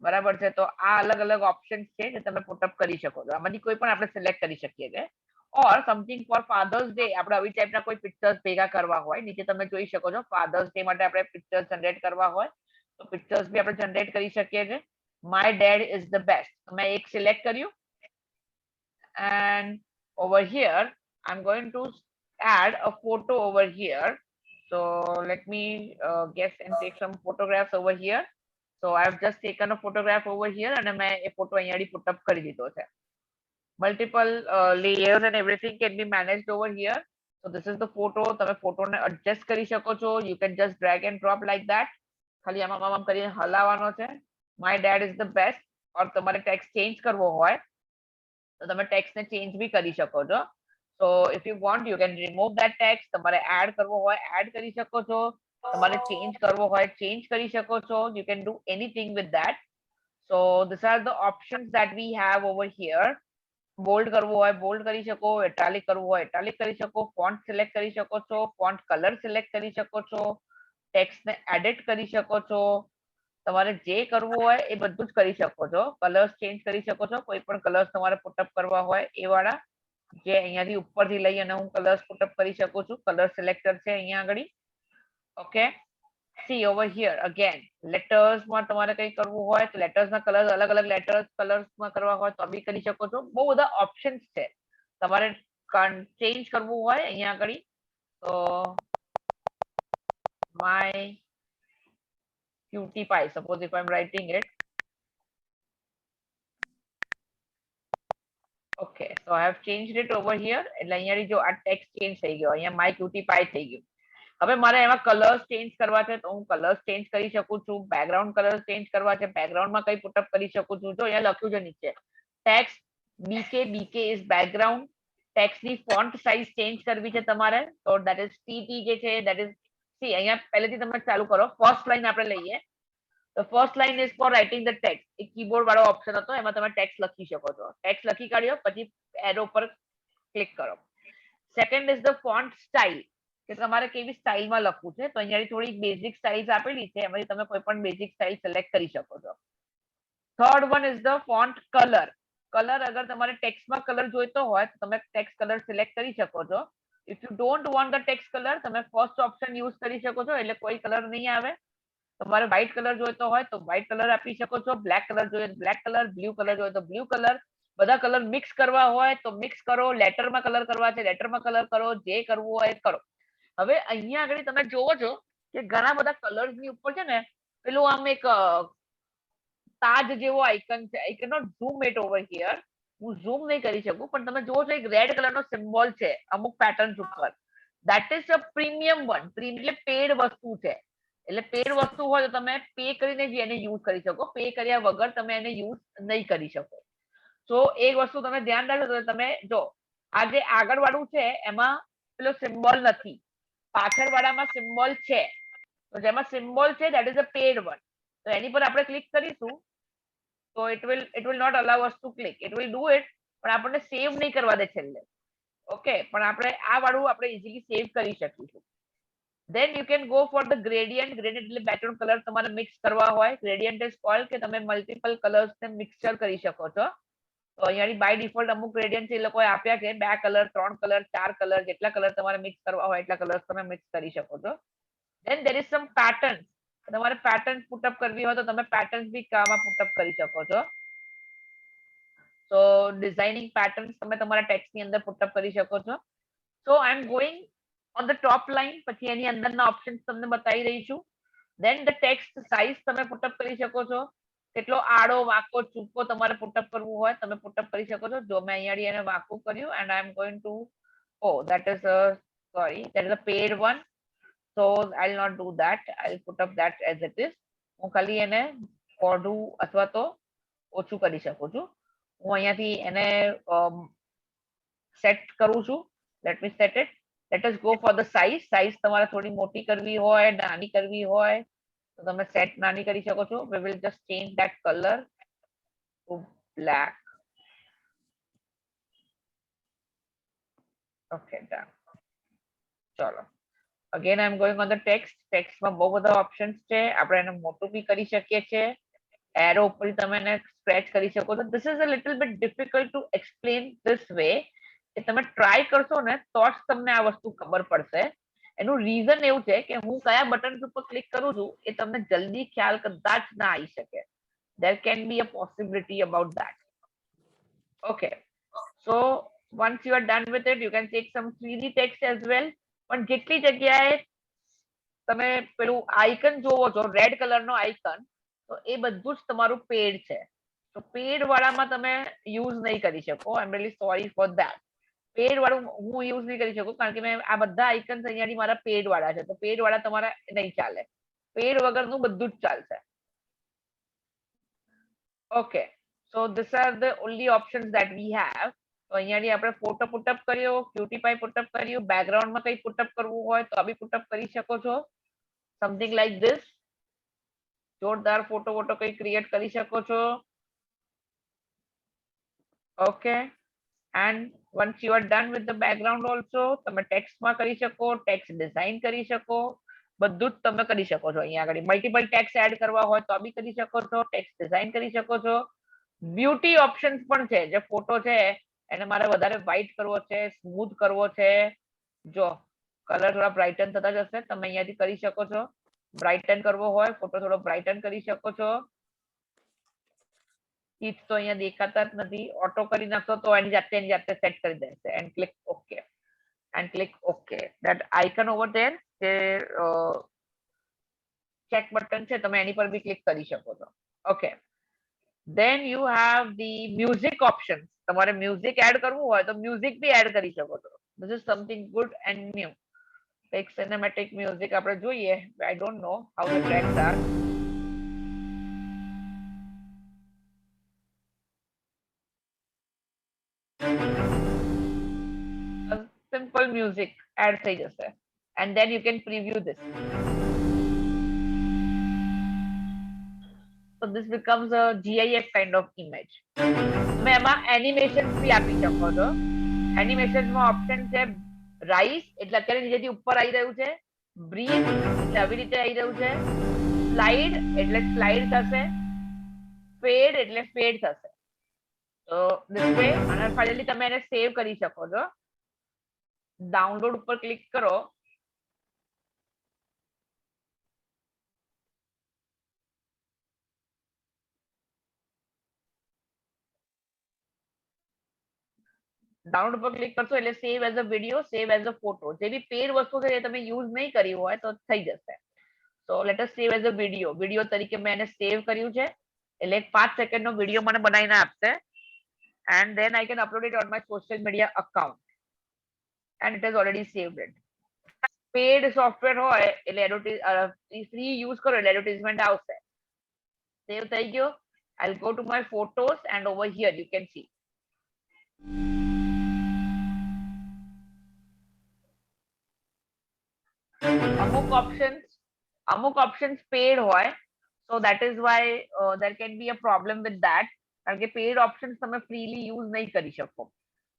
બરાબર છે. તો આ અલગ અલગ ઓપ્શન છે જે તમે પુટઅપ કરી શકો છો. આમાંથી કોઈ પણ આપણે સિલેક્ટ કરી શકીએ છીએ. Or something for Father's Day, આપણે આવી ટાઈપના કોઈ પિક્ચર્સ ભેગા કરવા હોય, નીચે તમે જોઈ શકો છો ફાધર્સ ડે માટે આપણે પિક્ચર્સ જનરેટ કરવા હોય તો પિક્ચર્સ બી આપણે જનરેટ કરી શકીએ છીએ. My dad is the best, મેં એક સિલેક્ટ કર્યું and over here I'm going to add a photo over here. So let me guess and take some photographs over here. So I've just taken a photograph over here and મેં એ photo અહીંયા put up કરી દીધો છે. Multiple layers and everything can be managed over here. So this is the photo. તમે ફોટોને adjust કરી શકો છો. You can just drag and drop like that. ખાલી આમ કરીને હલાવવાનો છે. My dad is the best. और તમારે ટેક્સ્ટ ચેન્જ કરવો હોય તો તમે ટેક્સ્ટને ચેન્જ બી કરી શકો છો. So if you want you can remove that text. તમારે એડ કરવો હોય એડ કરી શકો છો, તમારે ચેન્જ કરવો હોય ચેન્જ કરી શકો છો. You can do anything with that. So these are the options that we have over here. Bold કરવો હોય બોલ્ડ કરી શકો, ઇટાલિક કરવું હોય ઇટાલિક કરી શકો, ફોન્ટ સિલેક્ટ કરી શકો છો, ફોન્ટ કલર સિલેક્ટ કરી શકો છો, ટેક્સ્ટને એડિટ કરી શકો છો, તમારે જે કરવું હોય એ બધું જ કરી શકો છો. કલર્સ ચેન્જ કરી શકો છો, કોઈ પણ કલર્સ તમારે પુટઅપ કરવા હોય એ વાળા જે અહીંયાથી ઉપરથી લઈ અને હું કલર્સ પુટઅપ કરી શકું છું. કલર સિલેક્ટર છે અહીંયા આગળ. Okay, see over here again letters માં તમારે કઈ કરવું હોય તો લેટર્સ ના કલર અલગ અલગ લેટર્સ કલર્સ માં કરવા હોય તો બી કરી શકો છો. બહુ બધા ઓપ્શન્સ છે. તમારે ચેન્જ કરવું હોય અહીંયા આગળ તો my cutie pie, suppose if I'm writing it, okay, so I have changed it over here. એટલે અહીંયા જો આ ટેક્સ્ટ ચેન્જ થઈ ગયો, અહીંયા my cutie pie થઈ ગયું. હવે મારે એમાં કલર્સ ચેન્જ કરવા છે તો હું કલર્સ ચેન્જ કરી શકું છું. બેકગ્રાઉન્ડ કલર ચેન્જ કરવા છે, બેકગ્રાઉન્ડમાં કઈ પુટઅપ કરી શકું છું. જો અહીંયા લખ્યું છે નીચે ટેક્સ્ટ બીકે ઇઝ બેકગ્રાઉન્ડ. ટેક્સ્ટની ફોન્ટ સાઇઝ ચેન્જ કરવી છે તમારે તો ધેટ ઇઝ ટીટી જે છે ધેટ ઇઝ સી. અહીંયા પહેલેથી તમે ચાલુ કરો. ફર્સ્ટ લાઈન આપણે લઈએ તો first line is four writing the text. એક કીબોર્ડ વાળો ઓપ્શન હતો એમાં તમે ટેક્સ્ટ લખી શકો છો. ટેક્સ્ટ લખી કાઢ્યો પછી એરો પર ક્લિક કરો. Second is the font style, કે તમારે કેવી સ્ટાઇલમાં લખવું છે તો અહીંયા થોડી બેઝિક સ્ટાઇલ્સ આપેલી છે એમાંથી તમે કોઈ પણ બેઝિક સ્ટાઇલ સિલેક્ટ કરી શકો છો. Third one is the font colour. Colour અગર તમારે ટેક્સ્ટમાં કલર જોઈતો હોય તો તમે ટેક્સ્ટ કલર સિલેક્ટ કરી શકો છો. If you don't want the text colour તમે ફર્સ્ટ ઓપ્શન યુઝ કરી શકો છો એટલે કોઈ કલર નહીં આવે. તમારે વ્હાઇટ કલર જોઈતો હોય તો વ્હાઇટ કલર આપી શકો છો, બ્લેક કલર જોઈએ બ્લેક કલર, બ્લુ કલર જોઈએ તો બ્લુ કલર. બધા કલર મિક્સ કરવા હોય તો મિક્સ કરો. લેટરમાં કલર કરવા છે લેટરમાં કલર કરો, જે કરવું હોય કરો. હવે અહીંયા આગળ તમે જોવો છો કે ઘણા બધા કલર્સ ની ઉપર છે ને પેલું આમ એક તાજ જેવો આઇકન છે. I can not zoom it over here, હું ઝૂમ નહીં કરી શકું પણ તમે જોવો છો એક રેડ કલર નો સિમ્બોલ છે અમુક પેટર્ન્સ ઉપર. That is a premium one. એટલે પેડ વસ્તુ છે. એટલે પેડ વસ્તુ હોય તો તમે પે કરીને જ એને યુઝ કરી શકો, પે કર્યા વગર તમે એને યુઝ નહીં કરી શકો. તો એક વસ્તુ તમે ધ્યાન રાખજો તો તમે જો આ જે આગળ વાળું છે એમાં પેલો સિમ્બોલ નથી, પાછળ વાળામાં સિમ્બોલ છે. તો જેમાં સિમ્બોલ છે that is a paid one. તો એની પર આપણે ક્લિક કરીશું તો it will not allow us to click. It will do it પણ આપણને સેવ નહીં કરવા દે છેલ્લે. ઓકે, પણ આપણે આ વાળું આપણે ઇઝીલી સેવ કરી શકીશું. then you can go for the gradient. Gradient એટલે બેકગ્રાઉન્ડ કલર તમારે મિક્સ કરવા હોય. gradient is called કે તમે મલ્ટિપલ કલર્સ ને મિક્સચર કરી શકો છો. તો અહીંયાની બાય ડિફોલ્ટ અમુક ગ્રેડિયન્ટ એ લોકોએ આપ્યા છે 2 કલર 3 કલર 4 કલર, જેટલા કલર તમારે મિક્સ કરવા હોય એટલા કલર્સ તમે મિક્સ કરી શકો છો. then there is some patterns. તમારે પેટર્ન પુટઅપ કરવી હોય તો તમે પેટર્ન્સ બી આમાં પુટઅપ કરી શકો છો. તો ડિઝાઇનિંગ પેટર્ન્સ તમે તમારા ટેક્સ્ટ ની અંદર પુટઅપ કરી શકો છો. so I am going on the top line. પછી એની અંદરના ઓપ્શન્સ તમને બતાવી રહી છું. then the text size તમે પુટઅપ કરી શકો છો. કેટલો આડો વાંકો ચૂકો તમારે પુટઅપ કરવું હોય તમે પુટઅપ કરી શકો છો. જો મેં અહીંયા એને વાંકું કર્યું and I am going to that is a paid one. so I'll not do that. I'll put up that as it is. હું ખાલી એને મોઢું અથવા તો ઓછું કરી શકું છું. હું અહીંયાથી એને સેટ કરું છું. Let me set it. Let us go for the size. Size તમારે થોડી મોટી કરવી હોય નાની કરવી હોય તો તમે સેટ નાની કરી શકો છો. we will just change that color to black. okay done. ચલો Again, I'm going on the text. Text માં બહુ બધા ઓપ્શન્સ છે. આપણે એને મોટું બી કરી શકીએ છીએ. એરો ઉપર તમે એને સ્ક્રેચ કરી શકો છો. This is a little bit difficult to explain this way. કે તમે ટ્રાય કરશો ને તો જ તમને આ વસ્તુ ખબર પડશે. એનું રીઝન એવું છે કે હું કયા બટન ઉપર ક્લિક કરું છું એ તમને જલ્દી ખ્યાલ કદાચ ના આવી શકે. There can be a possibility about that. Okay. So once you are done with it, you can take some 3D text as well. પણ જેટલી જગ્યાએ તમે પેલું આઇકન જોવો છો રેડ કલર નો આઇકન, તો એ બધું જ તમારું પેડ છે. તો પેડ વાળામાં તમે યુઝ નહીં કરી શકો. I am really sorry for that. Pad વાળું હું યુઝ નહીં કરી શકું કારણ કે મેં આ બધા આઇકન્સ અહીંયાથી મારા પેડ વાળા છે. તો પેડ વાળા તમારા નહીં ચાલે. પેડ વગરનું બધું જ ચાલશે. Okay, so these are the only options that we have. તો અહીંયાથી આપણે ફોટો પુટઅપ કર્યો, ક્યુટીપાઈ પુટઅપ કર્યું, બેકગ્રાઉન્ડમાં કઈ પુટઅપ કરવું હોય તો આ બી પુટઅપ કરી શકો છો. Something like this. જોરદાર ફોટો વોટો કઈ ક્રિએટ કરી શકો છો. Okay, and once you are done with the background also, તમે ટેક્સ્ટમાં કરી શકો, ટેક્સ્ટ ડિઝાઇન કરી શકો, બધું જ તમે કરી શકો છો. અહીંયા આગળ મલ્ટિપલ ટેક્સ્ટ એડ કરવા હોય તો બી કરી શકો છો, ટેક્સ્ટ ડિઝાઇન કરી શકો છો. બ્યુટી ઓપ્શન્સ પણ છે. જે ફોટો છે એને મારે વધારે વ્હાઇટ કરવો છે, સ્મૂથ કરવો છે. જો કલર થોડા બ્રાઇટન થતા જશે, તમે અહીંયાથી કરી શકો છો. બ્રાઇટન કરવો હોય ફોટો થોડો બ્રાઇટન કરી શકો છો. ટીપ્સ તો અહીંયા દેખાતા જ નથી. ઓટો કરી નાખો તો એની જાતે સેટ કરી દેશે. And click okay, and click okay. That icon over there જે ચેક બટન છે તમે એની પર બી ક્લિક કરી શકો છો. Okay, then you have the music options. તમારે મ્યુઝિક એડ કરવું હોય તો મ્યુઝિક બી એડ કરી શકો છો. This is something good and new. એક સિનેમેટિક મ્યુઝિક આપણે જોઈએ. I don't know how the tracks are. A simple music add થઈ જશે. And then you can preview this. So this becomes a GIF kind of image. તમે એમાં animation બી આપી શકો છો. એનિમેશનમાં ઓપ્શન છે રાઈઝ એટલે અત્યારે નીચેથી ઉપર આવી રહ્યું છે, બ્રીથ એટલે આવી રીતે આવી રહ્યું છે, સ્લાઇડ એટલે સ્લાઇડ થશે, ફેડ એટલે ફેડ થશે. તો this way અને ફાઇનલી તમે એને સેવ કરી શકો છો. ડાઉનલોડ ઉપર ક્લિક કરો. ડાઉનલોડ પર ક્લિક કરશો એટલે save as a video, save as a photo. જે બી પેડ વસ્તુ છે એ તમે યુઝ નહીં કરી હોય તો થઈ જશે. So let us save as a video. Video તરીકે મેં એને સેવ કર્યું છે એટલે 5 સેકન્ડનો વિડિયો મને બનાવીને આપશે. And then I can upload it on my social media account. And it has already saved it. Paid software હોય એટલે free use કરો એટલે advertisement આવશે. Save થઈ ગયો. I'll go to my photos and over here you can see. અમુક options paid હોય. So that is why there can be a problem with that. કારણ કે paid options તમે freely use નહીં કરી શકો.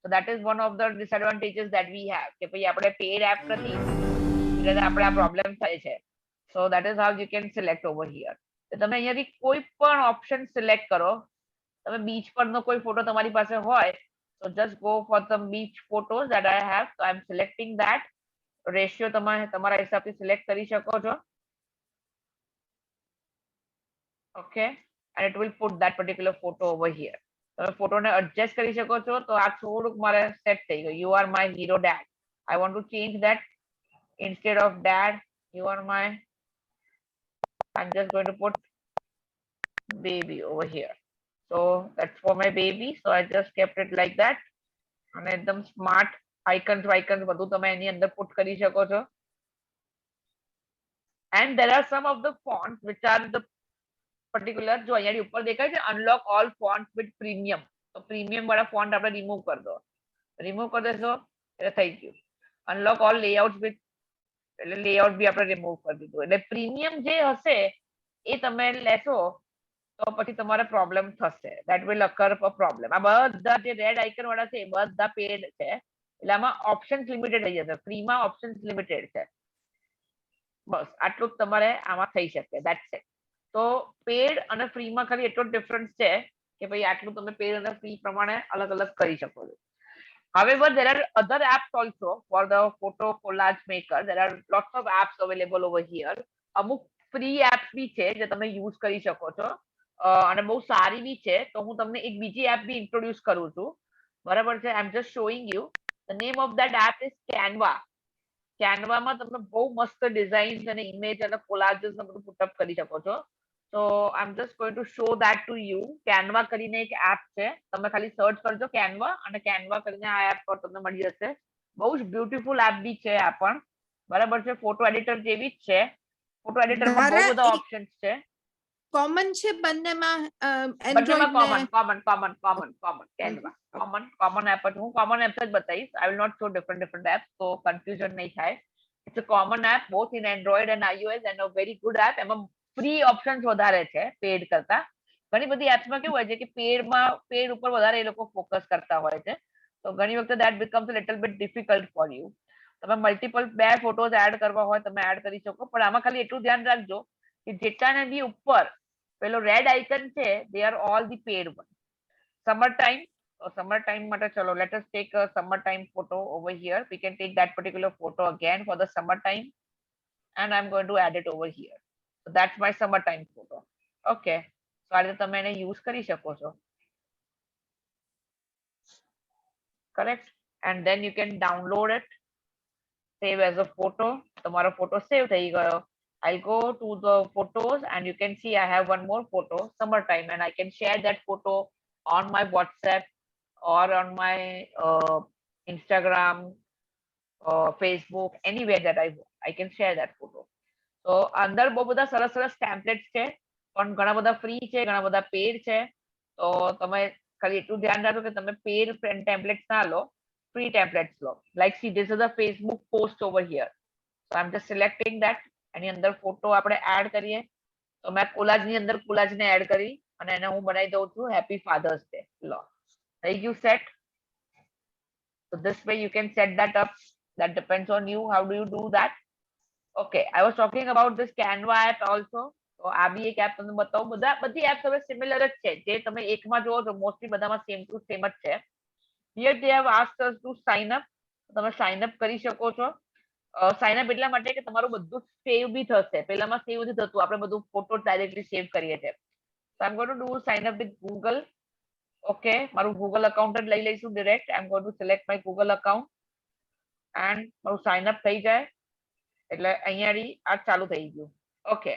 So that is one of the disadvantages that we have. કે ભાઈ આપણે paid app નથી એટલે આપણે આ problem થાય છે. So that is how you can select over here. તો તમે અહીંયાથી કોઈ પણ option select કરો. તમે બીચ પરનો કોઈ ફોટો તમારી પાસે હોય so just go for some beach photos that I have. So I am selecting that. Ratio તમે તમારા હિસાબથી સિલેક્ટ કરી શકો છો. Okay, and it will put that particular photo over here. તમે ફોટોને એડજસ્ટ કરી શકો છો. તો આ થોડુંક મારે સેટ થઈ ગયું. You are my hero dad. I want to change that. Instead of dad, you are my, I'm just going to put baby over here. So that's for my baby. So I just kept it like that. અને એકદમ smart icons બધું તમે એની અંદર put કરી શકો છો. And there are some of the fonts which are the particular જો અહીંયાની ઉપર દેખાય છે unlock all fonts with premium. તો પ્રીમિયમ વાળા ફોન્ટ આપણે રિમૂવ કરી દો. રિમૂવ કરી દેશો એટલે થઈ ગયું. unlock all layouts with એટલે લેઆઉટ બી આપણે રિમૂવ કરી દીધું. એટલે પ્રીમિયમ જે હશે એ તમે લેશો તો પછી તમારે પ્રોબ્લેમ થશે. That will occur a problem. આ બધા જે રેડ આઇકન વાળા છે એ બધા પેડ છે એટલે આમાં ઓપ્શન્સ લિમિટેડ થઈ જશે. ફ્રીમાં ઓપ્શન્સ લિમિટેડ છે. બસ આટલું જ તમારે આમાં થઈ શકે, that's it. તો પેડ અને ફ્રીમાં ખાલી એટલો ડિફરન્સ છે કે ભાઈ આટલું તમે પેડ અને ફ્રી પ્રમાણે અલગ અલગ કરી શકો છો. However, there are other apps also for the photo collage maker. There are lots of apps available over here. અમુક ફ્રી એપ્સ બી છે જે તમે યુઝ કરી શકો છો અને બહુ સારી બી છે. તો હું તમને એક બીજી એપ બી ઇન્ટ્રોડ્યુસ કરું છું, બરાબર છે. I am just showing you. The name of that app is Canva. કેનવામાં તમે બહુ મસ્ત ડિઝાઇન્સ અને ઇમેજ અને કોલાજીસ ને બધું પુટઅપ કરી શકો છો. તો I am just going to show that to you. Canva કરીને એક એપ છે, તમે ખાલી સર્ચ કરજો કેનવા, અને કેનવા કરીને આ એપ પર તમને મળી જશે. બહુ જ બ્યુટીફુલ એપ બી છે આ પણ, બરાબર છે. ફોટો એડિટર જેવી જ છે. ફોટો એડિટરમાં બહુ ધારા બધા એ ઓપ્શન્સ છે. કોમન છે બંનેમાં, બંનેમાં એન્ડ્રોઈડ કોમન ને common common common common Canva common app જ. હું કોમન એપ જ બતાવીશ. I will not show different app, તો કન્ફ્યુઝન નહીં થાય. It's a common app both in Android and iOS and a very good app. એમાં free options વધારે છે પેડ કરતા. ઘણી બધી એપ્સમાં કેવું હોય છે કે પેડ ઉપર વધારે એ લોકો ફોકસ કરતા હોય છે. તો ઘણી વખતે that becomes a little bit difficult for you. તમે મલ્ટિપલ 2 ફોટોઝ એડ કરવા હોય તમે એડ કરી શકો, પણ આમાં ખાલી એટલું ધ્યાન રાખજો કે જેટલાને બી ઉપર પેલો રેડ આઇકન છે, they are all the paid one. Summer time માટે ચલો, let us take a summer time photo over here. We can take that particular photo again for the summer time, and I'm going to add it over here. So that's my summer time photo. Okay, so આ રીતે તમે એને use કરી શકો છો, correct? And then you can download it, save as a photo. તમારો photo save થઈ ગયો. I'll go to the photos and you can see I have one more photo, summertime, and I can share that photo on my WhatsApp or on my Instagram, Facebook, anywhere that I can share that photo. તો અંદર બહુ બધા સરસ સરસ templates છે, પણ ઘણા બધા ફ્રી છે, ઘણા બધા પેડ છે. તો તમે ખાલી એટલું ધ્યાન રાખો કે તમે પેડ ટેમ્પલેટ્સ ના લો, free templates law. Like see, this is a Facebook post over here. So I'm just selecting that. એની અંદર ફોટો આપણે એડ કરીએ. તો મેં કોલાજની અંદર કોલાજને એડ કરી અને એને હું બનાવી દઉં છું હેપી ફાધર્સ ડે. લો, થઈ ગયું set. So this way you can set that up. That depends on you. How do you do that? Okay, I was talking about this Canva app also. તો આ બી એક એપ તમને બતાવું. બધી apps હવે similar જ છે. જે તમે એકમાં જોવો છો મોસ્ટલી બધામાં સેમ ટુ સેમ જ છે. Here they have asked us to sign up. તમે સાઇન અપ કરી શકો છો. સાઇન અપ એટલા માટે કે તમારું બધું સેવ બી થશે. પહેલામાં સેવ નથી થતું, આપણે બધું ફોટો ડાયરેક્ટલી સેવ કરીએ છીએ. So I'm going to do sign up with Google. Okay, મારું Google account જ લઈ લઈશું direct. I'm going to select my Google account and મારું sign up થઈ જાય એટલે અહીંયાથી આ ચાલુ થઈ ગયું. Okay,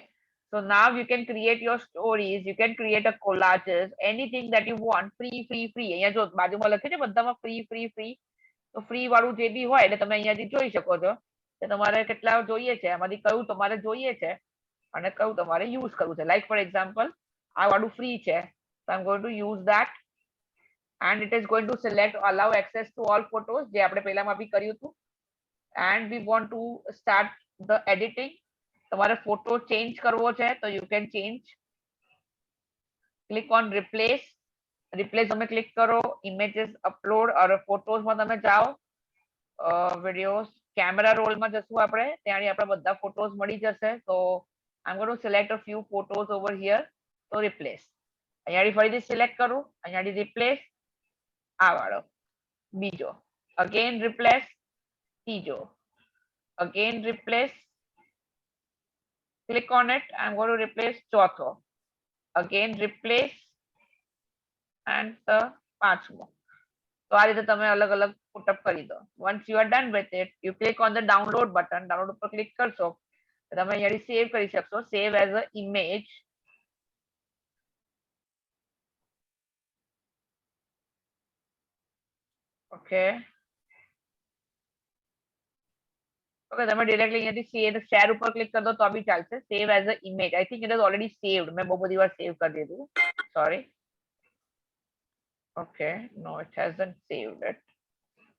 so now you can create your stories, you can create a collages, anything that you want. free. અહીંયા જો બાજુમાં લખે છે બધામાં free. તો ફ્રી વાળું જે બી હોય એટલે તમે અહીંયાથી જોઈ શકો છો કે તમારે કેટલા જોઈએ છે, એમાંથી કયું તમારે જોઈએ છે અને કયું તમારે યુઝ કરવું છે. લાઈક ફોર એક્ઝામ્પલ આ વાળું ફ્રી છે, so I'm going to use that and it is going to select allow access to all photos જે આપણે પહેલામાં બી કર્યું હતું. And we want to start the editing. તમારે ફોટો ચેન્જ કરવો છે તો you can change. Click on replace. Replace તમે ક્લિક કરો, ઇમેજીસ અપલોડ और ફોટોઝમાં તમે જાઓ, વિડિયોઝ કેમેરા રોલમાં જશું આપણે, ત્યાં આપણે બધા ફોટોઝ મળી જશે. તો I'm going to select a few photos over here. તો replace અહીંયાથી ફરીથી સિલેક્ટ કરું, અહીંયાથી replace આ વાળો બીજો, again replace ત્રીજો, again replace, click on it. I'm going to replace ચોથો, again replace and the પાંચમો. તો આ રીતે તમે અલગ અલગ પુટઅપ કરી દો. once you are done with it, you click on the download button. Download ઉપર ક્લિક કરશો તમે અહીંયાથી સેવ કરી શકશો, save as a image. Okay, તમે ડિરેક્ટલી અહીંયાથી શેર ઉપર ક્લિક કરી દો તો બી ચાલશે. save as a image. I think it is already saved. મેં બહુ બધી વાર સેવ કરી દીધું, sorry. Okay, no, it hasn't saved it.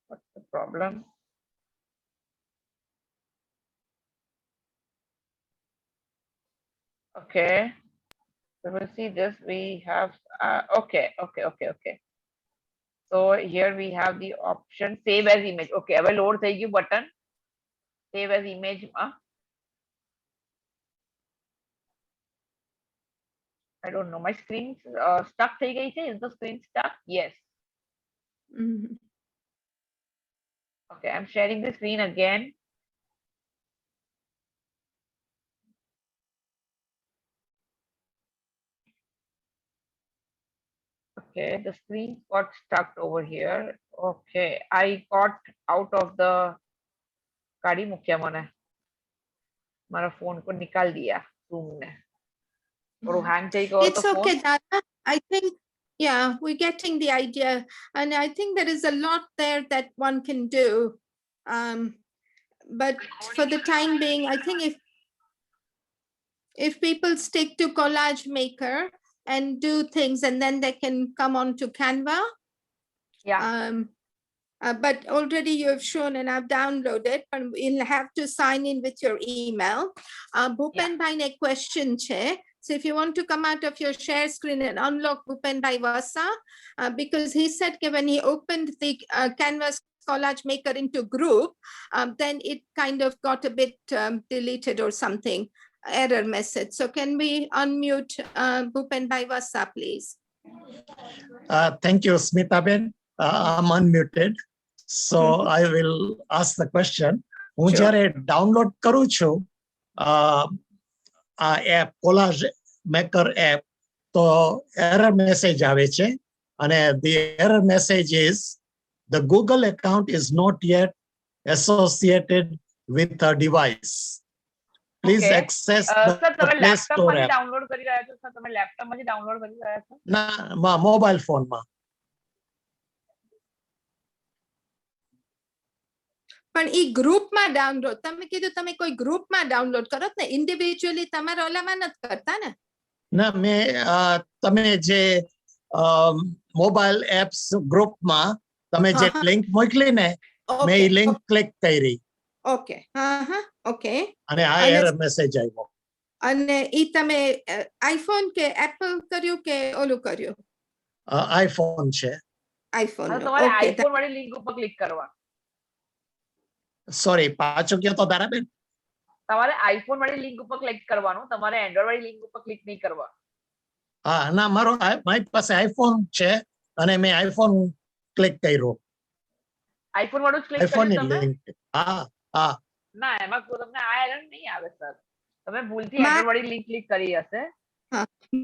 What's the problem? Okay, so we'll see this. We have okay. So here we have the option save as image. Okay, હવે load થઈ ગયું button save as image માં. I don't know. My screen stuck થઈ ગઈ છે. Is the screen stuck? Yes. Mhm. Okay, I'm sharing the screen again. Okay, the screen got stuck over here. Okay, I got out of the કાઢી મૂક્યા મને. મારા phone કો નિકાલ દિયા Zoom ને. થોડું hang થઈ ગયો It's હતો phone. okay, Dara. I think, yeah, we're getting the idea. And I think there is a lot there that one can do. But for the time being, I think if people stick to Collage Maker and do things, and then they can come on to Canva. Yeah. But already you have shown and I've downloaded, but you'll have to sign in with your email. Bhupen Bhai ne question che. So if you want to come out of your share screen and unlock Bhupen Bhai Vasa, because he said that when he opened the Canvas Collage Maker into group, then it kind of got a bit deleted or something, error message. So can we unmute Bhupen Bhai Vasa, please? Thank you, Smita Ben. I'm unmuted. So I will ask the question. હું Sure. જ્યારે download કરું છું આ app collage maker app તો error message આવે છે અને the error message is the Google account is not yet associated with the device. Please Okay. access sir the તમે Play લેપટોપ Store માંથી app. ડાઉનલોડ કરી રહ્યા છો? સર તમે લેપટોપ માંથી ડાઉનલોડ કરી રહ્યા છો? ના મોબાઈલ ફોનમાં. પણ ઈ ગ્રુપમાં ડાઉનલોડ તમે કીધું તમે કોઈ ગ્રુપમાં ડાઉનલોડ કરો ને ઇન્ડિવિડ્યુઅલી તમારા ઓલામાં નથી કરતા ને ના મેં તમે જે મોબાઈલ એપ્સ ગ્રુપમાં તમે જે હા, હા. લિંક મોકલી ને મેં ઓકે એ લિંક ક્લિક કરી ઓકે હા હા ઓકે અને આ અને- એરર મેસેજ આવ્યો. અને ઈ તમે આઈફોન કે એપલ કર્યું કે ઓલું કર્યું આઈફોન છે. આઈફોન હવે તમારે ઓકે આઈફોન વાળી લિંક ઉપર ક્લિક કરવા. સોરી પાછું કયો તો તારાબેન. તમારે આઈફોન વાળી લિંક ઉપર ક્લિક કરવાનું. તમારે એન્ડ્રોઇડ વાળી લિંક ઉપર ક્લિક નહીં કરવા. હા ના મારી પાસે આઈફોન છે અને મેં આઈફોન ક્લિક કર્યો. આઈફોન વાળું જ ક્લિક આઈફોન કર્યું ની તમે? લિંક. હા હા ના એમાં તમને આ એરર નહીં આવે સર. તમે ભૂલથી મા- એન્ડ્રોઇડ વાળી લિંક ક્લિક કરી હશે.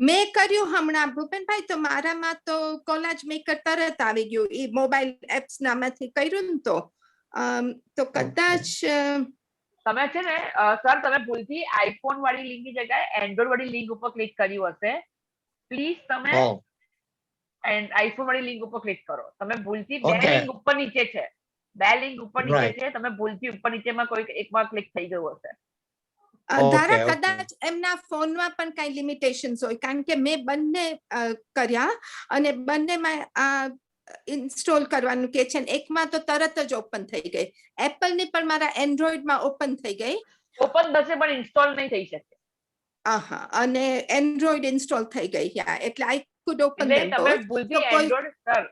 મેં કર્યું હમણાં ભૂપેનભાઈ તો મારામાં તો કોલાજ મેકર તરત આવી ગયું ઈ મોબાઈલ એપ્સ નામાંથી કર્યું ને તો કદાચ તમે છે ને સર તમે ભૂલથી આઈફોન વાળી લિંક ની જગ્યાએ એન્ડ્રોઇડ વાળી લિંક ઉપર ક્લિક કર્યું હશે. પ્લીઝ તમે ઓ આઈફોન વાળી લિંક ઉપર ક્લિક કરો. તમે ભૂલથી બે Okay. લિંક ઉપર નીચે છે. બે લિંક ઉપર નીચે Right. છે. તમે ભૂલથી ઉપર નીચેમાં કોઈ એકમાં ક્લિક થઈ ગયું હશે. ધારા Okay, okay. કદાચ એમના ફોનમાં પણ કઈ લિમિટેશન્સ હોય કારણ કે મેં બંને કર્યા અને બંનેમાં આ ઇન્સ્ટોલ કરવાનું કે છે ને એકમાં તો તરત જ ઓપન થઈ ગઈ એપલની પણ મારા એન્ડ્રોઇડમાં ઓપન થઈ ગઈ ઓપન થશે પણ ઇન્સ્ટોલ નહીં થઈ શકે. આહા અને એન્ડ્રોઇડ ઇન્સ્ટોલ થઈ ગઈ યા એટલે આઈ કુડ ઓપન એટલે ધેમ તમે બોથ ભૂલથી તો કોઈ એન્ડ્રોઇડ સર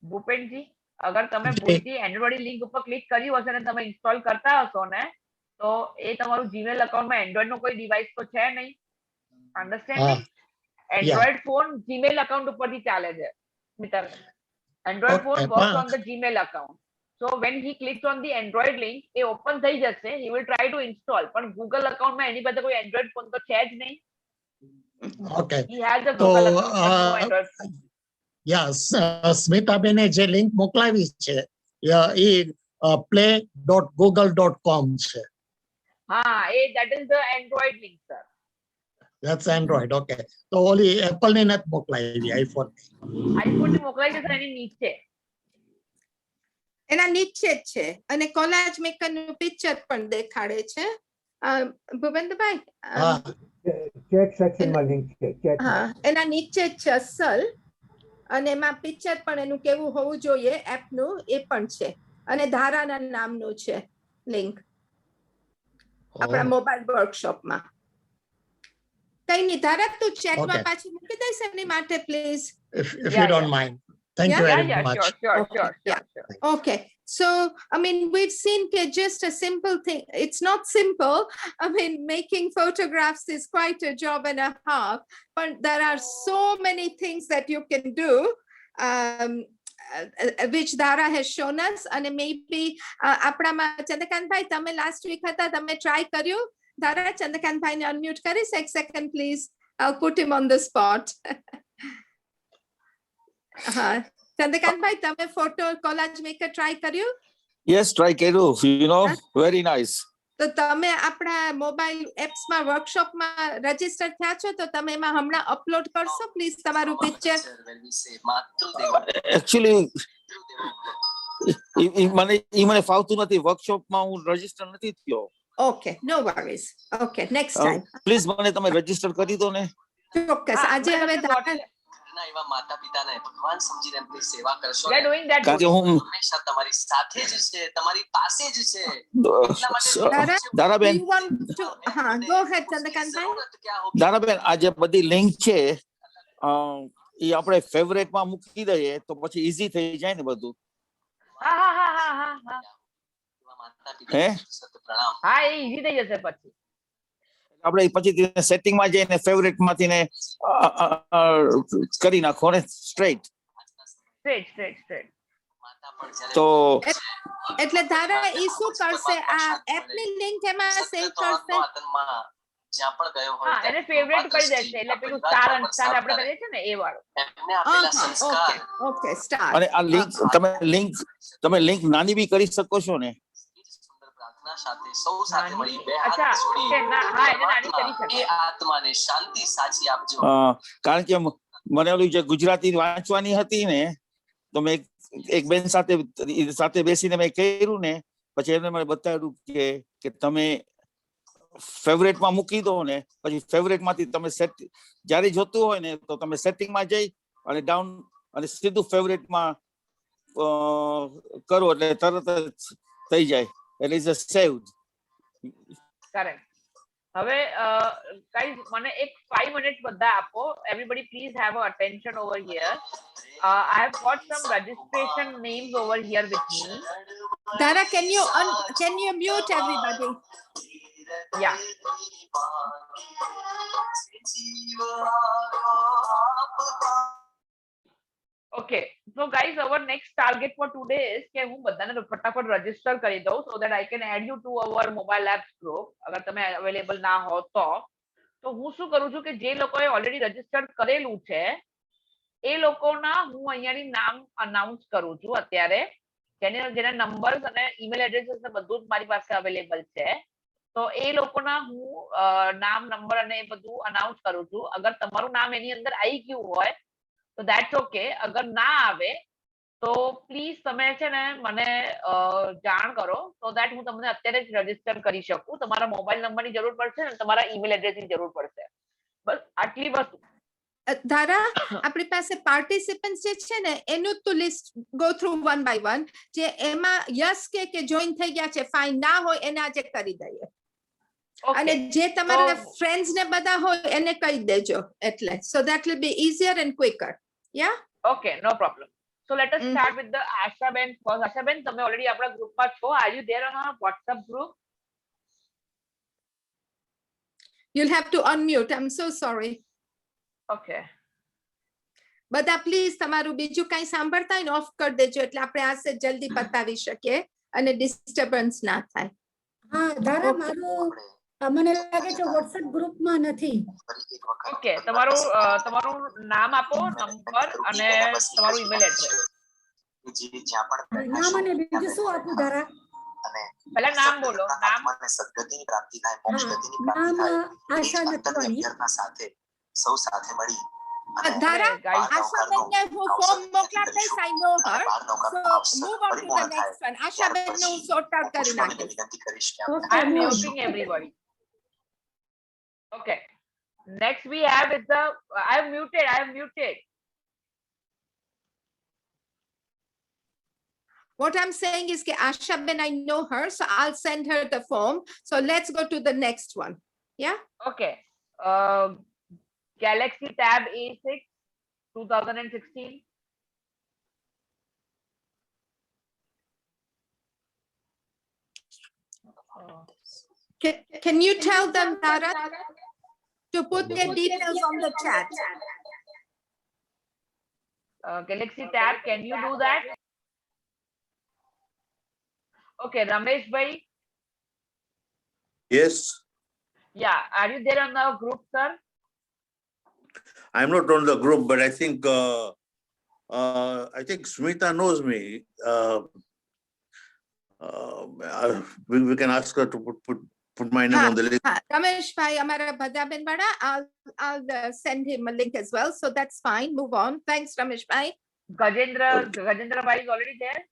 ભૂપેનજી અગર તમે જી. ભૂલથી એન્ડ્રોઇડ વાળી લિંક ઉપર ક્લિક કર્યું હશે ને તમે ઇન્સ્ટોલ કરતા હશો ને તો એ તમારું જીમેલ અકાઉન્ટમાં એન્ડ્રોઇડ નો કોઈ ડિવાઇસ તો છે નહીં. Understanding? Android phone Gmail account ઉપરથી ચાલે છે. એન્ડ્રોઇડ ફોન Okay, વર્ક્સ પણ- on the Gmail account. So when he clicks on the Android link, A open થઈ જશે. He will try to install. પણ Google અકાઉન્ટમાં એની પાસે કોઈ એન્ડ્રોઇડ ફોન તો છે જ નહીં. ઓકે He has a તો Google account but no Android phone. Yes સ્મિતાબેને જે લિંક મોકલાવી છે એ play.google.com છે. હા that is the Android link, sir. That's Android. Okay. તો ઓલી એપલ ની નથી મોકલાવી આઈફોન. iPhone ની મોકલાઈ જશે એની નીચે. એના નીચે જ છે અને કોલાજ મેકર નું પિક્ચર પણ દેખાડે છે ભૂપેન્દ્રભાઈ હા ચેટ સેક્શનમાં લિંક છે ચેટ હા એના નીચે જ છે અસલ અને એમાં પિક્ચર પણ એનું કેવું હોવું જોઈએ એપનું એ પણ છે અને ધારાના નામનું છે લિંક આપણા મોબાઈલ વર્કશોપમાં કઈ નહીં ધારા તું ચેટમાં Okay. પાછી મૂકી દઈશ એની માટે please if Yeah, you don't mind. Thank you Yeah, very Yeah, much. sure. Okay, yeah. Okay, So, I mean, we've seen just a simple thing. It's not simple. I mean, making photographs is quite a job and a half, but there are so many things that you can do, which Dara has shown us. And maybe આપણામાં ચંદ્રકાંતભાઈ તમે last week હતા, તમે try કર્યું? Dara, ચંદ્રકાંતભાઈને unmute કરીશ? એક second, please. I'll put him on the spot. Chandrakantbhai, તમે photo collage maker try કર્યું? Yes, try કર્યું. You know, very nice. તો તમે આપણા મોબાઈલ એપ્સમાં વર્કશોપમાં રજીસ્ટર થયા છો, તો તમે એમાં હમણાં અપલોડ કરશો પ્લીઝ તમારું પિક્ચર? Actually, મને ફાવતું નથી. વર્કશોપમાં હું રજીસ્ટર નથી થયો. Okay, no worries. Okay, next time please મને તમે રજીસ્ટર કરી દો ને. ચોક્કસ. આજે હવે એવા માતા પિતાને ભગવાન સમજીને એમની સેવા કરશો. We are doing that. કારણ કે હું હંમેશા તમારી સાથે જ છે, તમારી પાસે જ છે. દારાબેન, go ahead, ચંદ્રકાંતભાઈ. દારાબેન, આ જે બધી લિંક છે એ આપણે ફેવરેટમાં મૂકી દઈએ તો પછી ઈઝી થઈ જાય ને બધું. હે, હા, એ ઈઝી થઈ જશે પછી. આપણે પછી સેટિંગમાં જઈને ફેવરેટમાંથી ને કરી નાખો ને સ્ટ્રેટ. તો એટલે ધારા ઈ શું કરશે? આ એપની લિંક એમાં સેવ કરશે, જ્યાં પણ ગયો હોય એને ફેવરેટ કરી દેશે. એટલે પેલું સ્ટાર આપણે કરીએ છીએ ને એ વાળું. એમને આપેલા સંસ્કાર. Okay, star. અને આ તમે લિંક નાની બી કરી શકો છો ને. સાથે સૌ સાથે મળી બે હાથ જોડી એ આત્માને શાંતિ સાચી આપજો. કારણ કે મને ઓલું જે ગુજરાતી વાંચવાની હતી ને, તો મેં એક બેન સાથે બેસીને મેં કર્યું ને, પછી એમને મને બતાવ્યું કે તમે ફેવરેટમાં મૂકી દો ને, પછી ફેવરેટમાંથી તમે જ્યારે જોતું હોય ને તો તમે સેટિંગમાં જઈ અને ડાઉન અને સીધું ફેવરેટમાં કરો એટલે તરત જ થઈ જાય. It is a saved. Correct. હવે guys, મને એક 5 minutes બધા આપો. Everybody please have attention over here. I have got some registration names over here with me. Dara, can you mute everybody? Yeah. Okay, so guys, our next target for today is કે હું બધાને ફટાફટ register કરી દઉં so that I can add you to our mobile apps group. અગર તમે available ના હો તો હું શું કરું છું કે જે લોકોએ ઓલરેડી રજીસ્ટર કરેલું છે એ લોકોના હું અહીંયાની નામ અનાઉન્સ કરું છું અત્યારે, જેના નંબર્સ અને ઈમેલ એડ્રેસીસ ને બધું જ મારી પાસે અવેલેબલ છે. તો એ લોકોના હું નામ, નંબર અને એ બધું અનાઉન્સ કરું છું. અગર તમારું નામ એની અંદર આવી ગયું હોય તો ધેટ્સ ઓકે. અગર ના આવે તો પ્લીઝ તમે છે ને મને જાણ કરો so that હું તમને અત્યારે જ રજીસ્ટર કરી શકું. તમારા મોબાઈલ નંબરની જરૂર પડશે અને તમારા ઈમેલ એડ્રેસની જરૂર પડશે. બસ આટલી વસ્તુ. ધારા, આપણી પાસે પાર્ટિસિપન્ટ્સ જે છે ને એનું તો list go through one by one. જે એમાં યસ કે જોઈન થઈ ગયા છે, ફાઇન ના હોય એને આજે કરી દઈએ. અને જે તમારા ફ્રેન્ડ્સ ને બધા હોય એને કહી દેજો. એટલે so that will be easier and quicker. Yeah? Okay, no problem. So let us start with the Asha Ben first. Asha Ben, તમે already આપણા ગ્રુપમાં છો. Are you there on our WhatsApp group? You'll have to unmute. I'm so sorry. Okay. બધા please તમારું બીજું કઈ સાંભળતા હોય ને ઓફ કરી દેજો એટલે આપણે આ સેટ જલ્દી પતાવી શકીએ અને ડિસ્ટર્બન્સ ના થાય. હા, ધારા, મારું મને લાગે છે WhatsApp ગ્રુપમાં નથી. ઓકે, તમારું નામ આપો, નંબર અને તમારું ઈમેલ એડ્રેસ. નામ અને બીજું શું આપું ધારા? પહેલા નામ બોલો. નામ સદગતિની પ્રાપ્તિ થાય, મોક્ષ ગતિની પ્રાપ્તિ થાય. આશા નથવાણી. સાથે સૌ સાથે મળી ધારા, આશાબેનને હું ફોર્મ મોકલા દઈશ. I know her. So move on to the next one. આશાબેનને હું sort out કરી નાખીશ. I'm muting everybody. Okay. Next we have is the I have muted. What I'm saying is that Ashaben, I know her, so I'll send her the form. So let's go to the next one. Yeah? Okay. Galaxy Tab A6 2016. Can you tell them, Tara, to put their details on the chat? Galaxy tab, can you do that? Okay, Ramesh bhai. Yes, Yeah, are you there on the group, sir? I'm not on the group, but I think Smita knows me. We can ask her to put my name on the list. Ramesh bhai, amara Bhadaben Bada, I'll send him a link as well. So that's fine. Move on. Thanks, Ramesh bhai. Gajendra bhai is already there.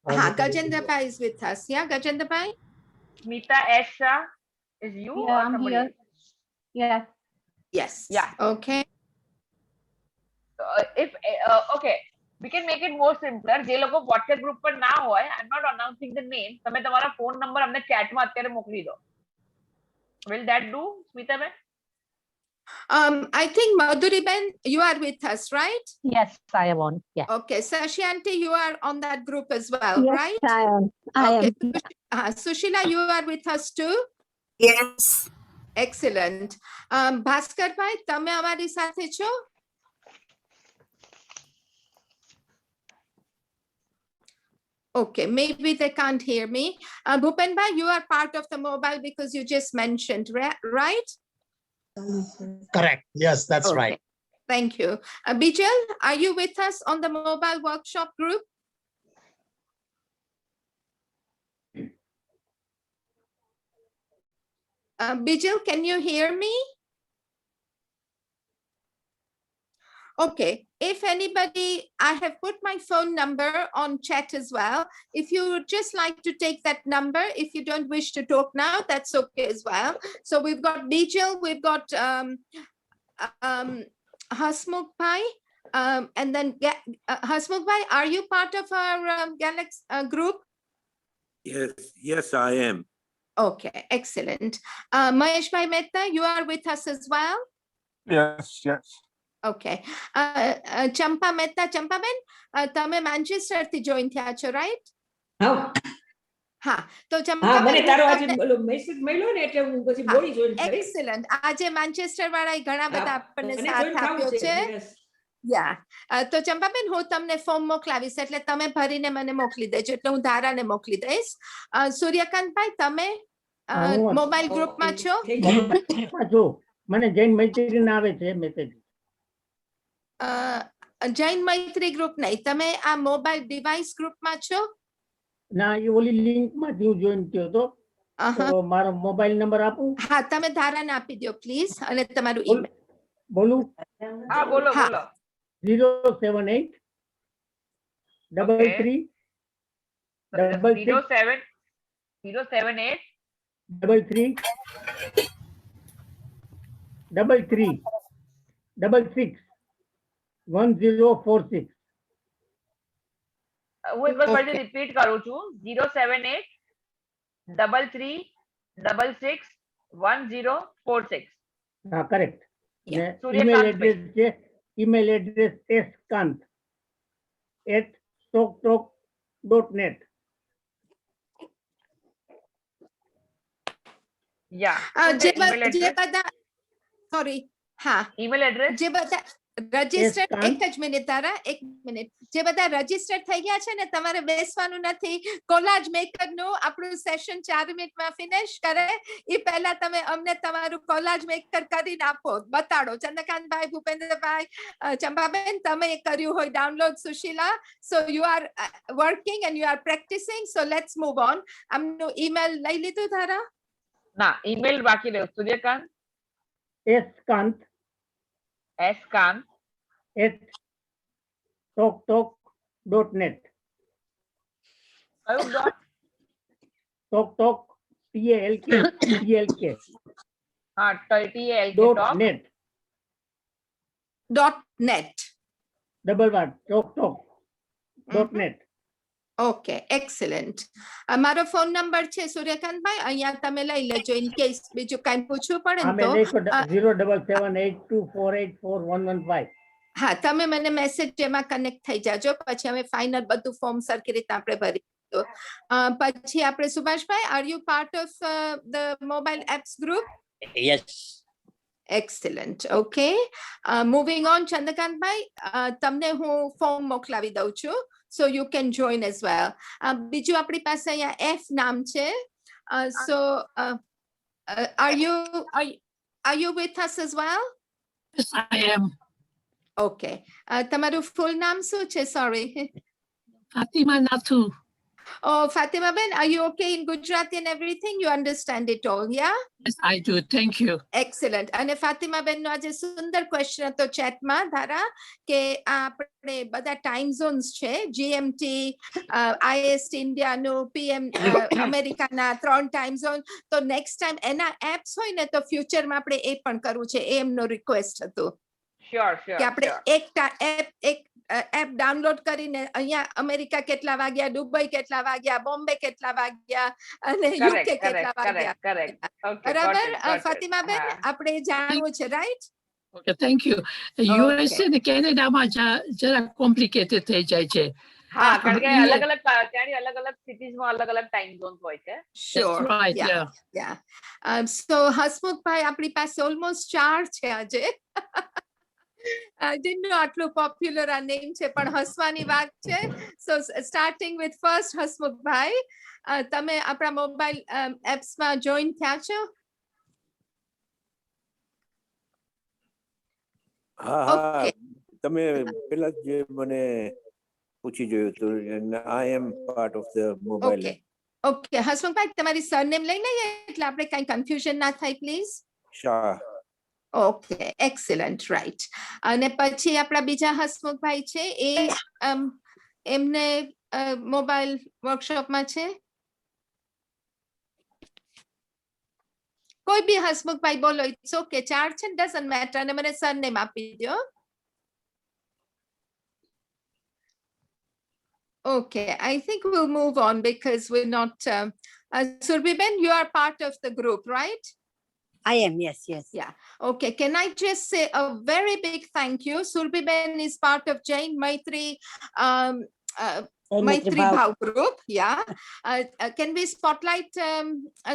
Gajendra bhai is with us. Yeah, Gajendra bhai. Smita S. Shah, is you or I'm somebody here. else? Yeah. Yes. Yeah. Okay. Okay, we can make it more simpler. જે લોકો WhatsApp group પર ના હોય, I'm not announcing the name. તમે તમારા phone number અમને chat માં અત્યારે મોકલી દો. Will that do, Smita ma'am? I think Madhuri Ben, you are with us, right? Yes, I am on. Yeah. Okay, Sashi aunty, you are on that group as well, Yes, right? I am. I Okay. am. Sushila, you are with us too? Yes. Excellent. Bhaskar bhai, તમે અમારી સાથે છો? Okay, maybe they can't hear me. Bhupen bhai, you are part of the mobile because you just mentioned, right? Correct. Yes, that's Okay. right. Thank you. Bijal, are you with us on the mobile workshop group? Bijal, can you hear me? Okay, if anybody, I have put my phone number on chat as well. If you would just like to take that number, if you don't wish to talk now, that's okay as well. So we've got Bijal, we've got Hasmukh bhai, and then Hasmukh bhai, are you part of our Galaxy group? Yes, I am. Okay, excellent. Mahesh bhai Mehta, you are with us as well? Yes. Okay. Champa Mehta, Champa Ben, તમે Manchester થી join થયા છો, right? હા, તો ચંપા મને બેન, તારો આજે મેસેજ મળ્યો ને એટલે હું પછી બોડી જોઈન કરી. Excellent. આજે Manchester વાળા ઘણા બધા આપણને મને સાથ join થવું આપ્યો છે. છે. Yes. Yeah. તો ચંપાબેન, હું તમને ફોર્મ મોકલાવીશ એટલે તમે ભરીને મને મોકલી દેજો એટલે હું ધારાને મોકલી દઈશ. સૂર્યકાંતભાઈ, તમે મોબાઈલ ગ્રુપમાં છો? જો મને જૈન મૈત્રી ના આવે છે મેસેજ. જૈન મૈત્રી ગ્રુપ નહીં, તમે આ મોબાઈલ ડિવાઇસ ગ્રુપમાં છો? ના, એ ઓલી લિંક માંથી હું જોઈન થયો હતો. તો મારો મોબાઈલ નંબર આપું? હા, તમે ધારાને આપી દો પ્લીઝ અને તમારું ઈમેલ. બોલું? હા, બોલો બોલો. 078 33 078 33 66 1046. હું એક વાર ફરીથી રિપીટ કરું છું. 078 33 66 1046. હા, કરેક્ટ. ને Suryakant email address skant@talktalk.net. Yeah. જે બધા સોરી, હા, ઈમેલ એડ્રેસ જે બધા રજીસ્ટર્ડ, એક જ મિનિટ તારા, એક મિનિટ. જે બધા રજીસ્ટર્ડ થઈ ગયા છે ને, તમારે બેસવાનું નથી. કોલાજ મેકર નું આપણું સેશન 4 મિનિટમાં ફિનિશ કરે એ પહેલા તમે અમને તમારું કોલાજ મેકર કરીને આપો, બતાડો. ચંદ્રકાંતભાઈ, ભૂપેન્દ્રભાઈ, ચંપાબેન, તમે કર્યું હોય download, Sushila. So you are working and you are practising. So let's move on. આમનું ઈમેલ લઈ લીધું તારા? ના, ઈમેલ બાકી રહ્યો. સૂર્યકાંત skant@talktalk.net. કયું ડોટ? talktalk TALK. હા, TALK.net. .net. Double word, talktalk.net. Okay, excellent. મારો ફોન નંબર છે સૂર્યકાંતભાઈ, અહીંયા તમે લઈ લેજો ઇન કેસ બીજું કાંઈ પૂછવું પડે ને તો. 07782484115. હા, તમે મને મેસેજ એમાં કનેક્ટ થઈ જાજો, પછી અમે ફાઇનલ બધું ફોર્મ સરખી રીતે આપણે ભરી હતું. પછી આપણે Subhashbhai, are you part of the mobile apps group? Yes. Excellent. Okay. Moving on, Chandrakantbhai, તમને હું ફોર્મ મોકલાવી દઉં છું. So you can join as well. બીજું આપણી પાસે અહીંયા F નામ છે. So are you with us as well? Yes, I am. Okay. તમારું full નામ શું છે? Sorry. Fatima Natu. Oh, Fatima Ben, are you okay in Gujarati and everything? You understand it all, yeah? Yes, I do. Thank you. Excellent. અને ફાતિમા બેન નો આજે સુંદર question હતો ચેટમાં ધારા કે આપણે બધા ટાઈમ ઝોન્સ છે GMT, IST ઇન્ડિયાનું, PM અમેરિકાના 3 ટાઈમ ઝોન. તો નેક્સ્ટ ટાઈમ એના એપ્સ હોય ને તો ફ્યુચરમાં આપણે એ પણ કરવું છે, એ એમનો રિક્વેસ્ટ હતો કે આપણે એક એપ ડાઉનલોડ કરીને અહીંયા અમેરિકા કેટલા વાગ્યા, દુબઈ કેટલા વાગ્યા, બોમ્બે કેટલા વાગ્યા અને યુકે કેટલા વાગ્યા. બરાબર ફાતિમા બેન, આપણે જાણવું છે, right? Okay, thank you. USA ને કેનેડામાં જરા કોમ્પ્લિકેટેડ થઈ જાય છે. હા, કારણ કે અલગ અલગ ત્યાંની અલગ અલગ સિટીઝમાં અલગ અલગ ટાઈમ ઝોન્સ હોય છે. Sure. Right, Yeah. Yeah. So Hasmukhbhai આપણી પાસે ઓલમોસ્ટ 4 છે આજે. I didn't know આટલું પોપ્યુલર આ નેમ છે, પણ હસવાની વાત છે. So starting with first Hasmukhbhai, તમે આપણા મોબાઈલ એપ્સમાં જોઈન થયા છો? હા હા, તમે પેલા જે મને પૂછી જોયું હતું, I am part of the mobile app. Okay Hasmukhbhai, તમારી સરનેમ લઈ લઈએ એટલે આપણે કઈ કન્ફ્યુઝન ના થાય, please. Shah. Okay, excellent, right. અને પછી આપણા બીજા હસમુખભાઈ છે, એમને મોબાઈલ વર્કશોપમાં છે. કોઈ બી હસમુખભાઈ બોલો, ઇટ્સ ઓકે. 4 છે, ડઝન્ટ મેટર. અને મને સરનેમ આપી દો. Okay, I think we'll move on because we're not. Surbiben, you are part of the group, right? I am, yes. Yeah. Okay. Can I just say a very big thank you? Surbiben is part of Jain Maitri Maitri Bhav group. Yeah. Can we spotlight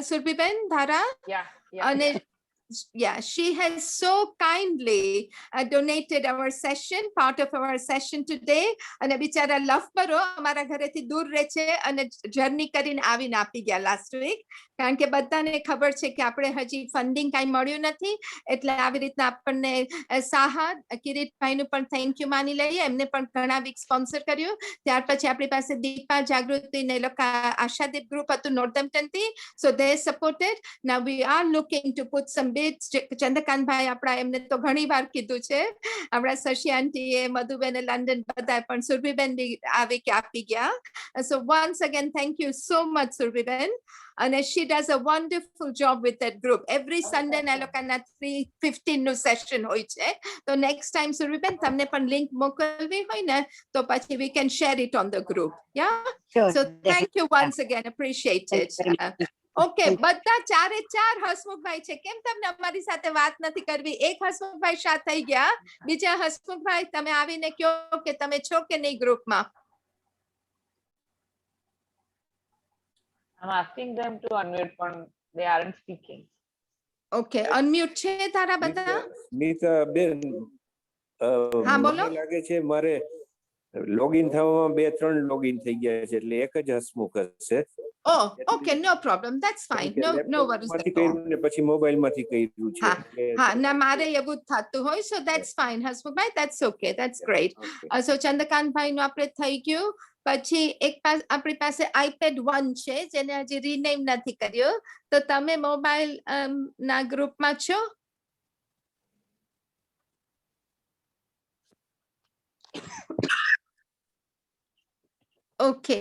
Surbiben, Dhara? Yeah. And yeah, she has so kindly donated our session, part of our session today. અને બિચારા લફબરો અમારા ઘરેથી દૂર રહે છે અને journey કરીને આવીને આપી ગયા લાસ્ટ વીક, કારણ કે બધાને ખબર છે કે આપણે હજી ફંડિંગ કાંઈ મળ્યું નથી, એટલે આવી રીતના આપણને સાહા કિરીટભાઈનું પણ થેન્ક યુ માની લઈએ, એમને પણ ઘણા વીક સ્પોન્સર કર્યું. ત્યાર પછી આપણી પાસે દીપા જાગૃતિ ને લોકો આશાદીપ ગ્રુપ હતું નોર્થેમ્પ્ટનથી, so they supported. Now we are looking to put some bids. Chandrakantbhai આપણા, એમને તો ઘણી વાર કીધું છે, આપણા શશી આંટીએ, મધુબેન લંડન, બધા પણ સુરભીબેન બી આવી કે આપી ગયા. So once again thank you so much Surbiben, and she does a wonderful job with that group. Every Sunday na lokana 3:15 નું સેશન હોય છે. તો next time Surbiben તમને પણ લિંક મોકલવી હોય ને તો પછી we can share it on the group. Yeah. Sure, So thank you once again, appreciate it. Okay, બધા 4 હસમુખભાઈ છે. કેમ તમને અમારી સાથે વાત નથી કરવી? એક હસમુખભાઈ શા થઈ ગયા? બીજા હસમુખભાઈ તમે આવીને કહો કે તમે છો કે નહીં ગ્રુપમાં? I'm asking them to unmute, but they aren't speaking. Okay, unmute છે તારા બધા? નીતા બેન, હા બોલો. મને લાગે છે મારે લોગિન થવામાં 2-3 લોગિન થઈ ગયા છે, એટલે એક જ હસમુખ હશે. Oh, okay, no problem. That's fine. No worries at all. પછી મોબાઈલમાંથી કર્યું છે. હા, ના મારે એવું જ થતું હોય, so that's fine Hasmukhbhai, that's okay, that's great. So Chandrakantbhai નું આપણે થઈ ગયું. પછી એક આપણી પાસે iPad 1 છે, જેને હજી રીનેમ નથી કર્યો. તો તમે મોબાઈલ ના ગ્રુપમાં છો? ઓકે,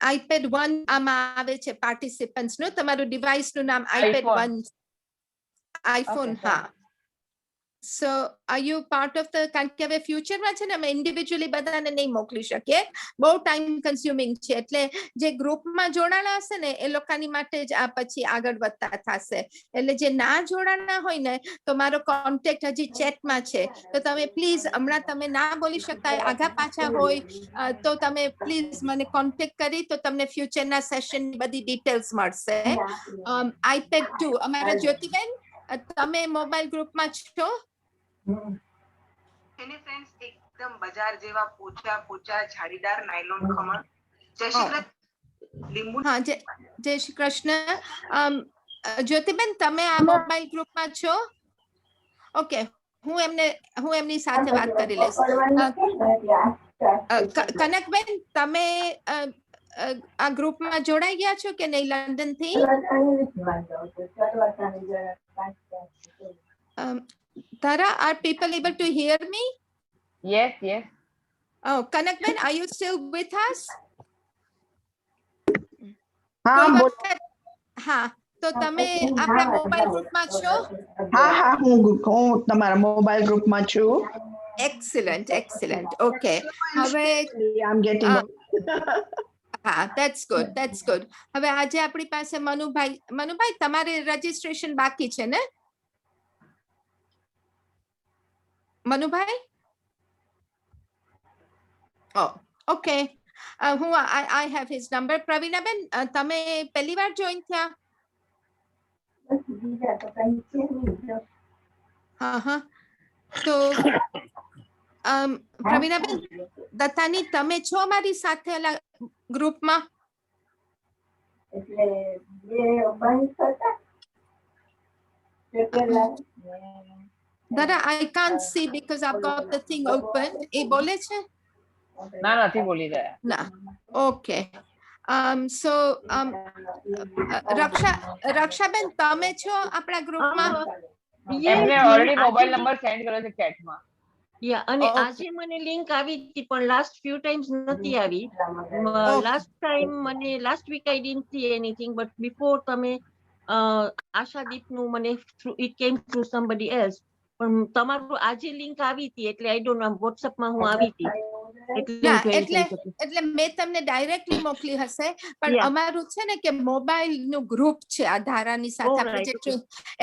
iPad 1 આમાં આવે છે પાર્ટિસિપન્ટ્સ નું. તમારું ડિવાઇસ નું નામ iPad 1, iPhone. હા, So are you part of the, કારણ કે હવે ફ્યુચરમાં છે ને અમે ઇન્ડિવિજ્યુઅલી બધાને નહીં મોકલી શકીએ, બહુ ટાઈમ કન્ઝ્યુમિંગ છે, એટલે જે ગ્રુપમાં જોડાણા હશે ને એ લોકોની માટે જ આ પછી આગળ વધતા થશે. એટલે જે ના જોડાણા હોય ને તો મારો કોન્ટેક્ટ હજી ચેટમાં છે, તો તમે પ્લીઝ હમણાં તમે ના બોલી શકતા આગા પાછા હોય તો તમે પ્લીઝ મને કોન્ટેક્ટ કરી તો તમને ફ્યુચરના સેશનની બધી ડિટેલ્સ મળશે. iPad 2 અમારા જ્યોતિબેન તમે મોબાઈલ ગ્રુપમાં છો? એને ફ્રેન્ડ્સ એકદમ બજાર જેવા પોચા જાળીદાર નાયલોન ખમણ. જય શ્રી કૃષ્ણ લીંબુ. હા જય શ્રી કૃષ્ણ. જ્યોતિબેન તમે આ મોબાઈલ ગ્રુપમાં છો? ઓકે, હું એમની સાથે વાત કરી લઈશ. કનકબેન તમે આ ગ્રુપમાં જોડાઈ ગયા છો કે નહીં લંડન થી? Tara, are people able to hear me? Yes, yes. Oh, Kanakben, are you still with us? હા, તો તમે આપણા મોબાઈલ ગ્રુપમાં છો? હા, હું તમારા મોબાઈલ ગ્રુપમાં છું. Excellent. Okay. હવે I'm getting હા, that's good. હવે આજે આપણી પાસે મનુભાઈ તમારે રજીસ્ટ્રેશન બાકી છે ને? Manubhai? Oh, okay. I have his number. Pravinaben તમે પહેલી વાર જોઈન થયા? હા. તો પ્રવીણાબેન દત્તાની તમે છો મારી સાથે ઓલા ગ્રુપમાં? Dara, I can't see because I've got the thing open. એ બોલે છે? ના, નથી બોલી રહ્યા. ના. Okay. So રક્ષાબેન તમે છો આપણા ગ્રુપમાં? એમને ઓલરેડી મોબાઈલ નંબર સેન્ડ કર્યો છે ચેટમાં. અને આજે મને લિંક આવી હતી પણ લાસ્ટ ફ્યુ ટાઈમ્સ નથી આવી. લાસ્ટ ટાઈમ મને last week I didn't see anything but before તમે આશાદીપનું મને ઇટ કેમ થ્રુ સમબડી એલ્સ પણ તમારું આજે લિંક આવી હતી એટલે આઈ ડોન્ટ નો વોટ્સએપમાં હું આવી હતી એટલે મેં તમને ડાયરેક્ટલી મોકલી હશે પણ અમારું છે ને કે મોબાઈલ નું ગ્રુપ છે આ ધારાની સાથે આપણે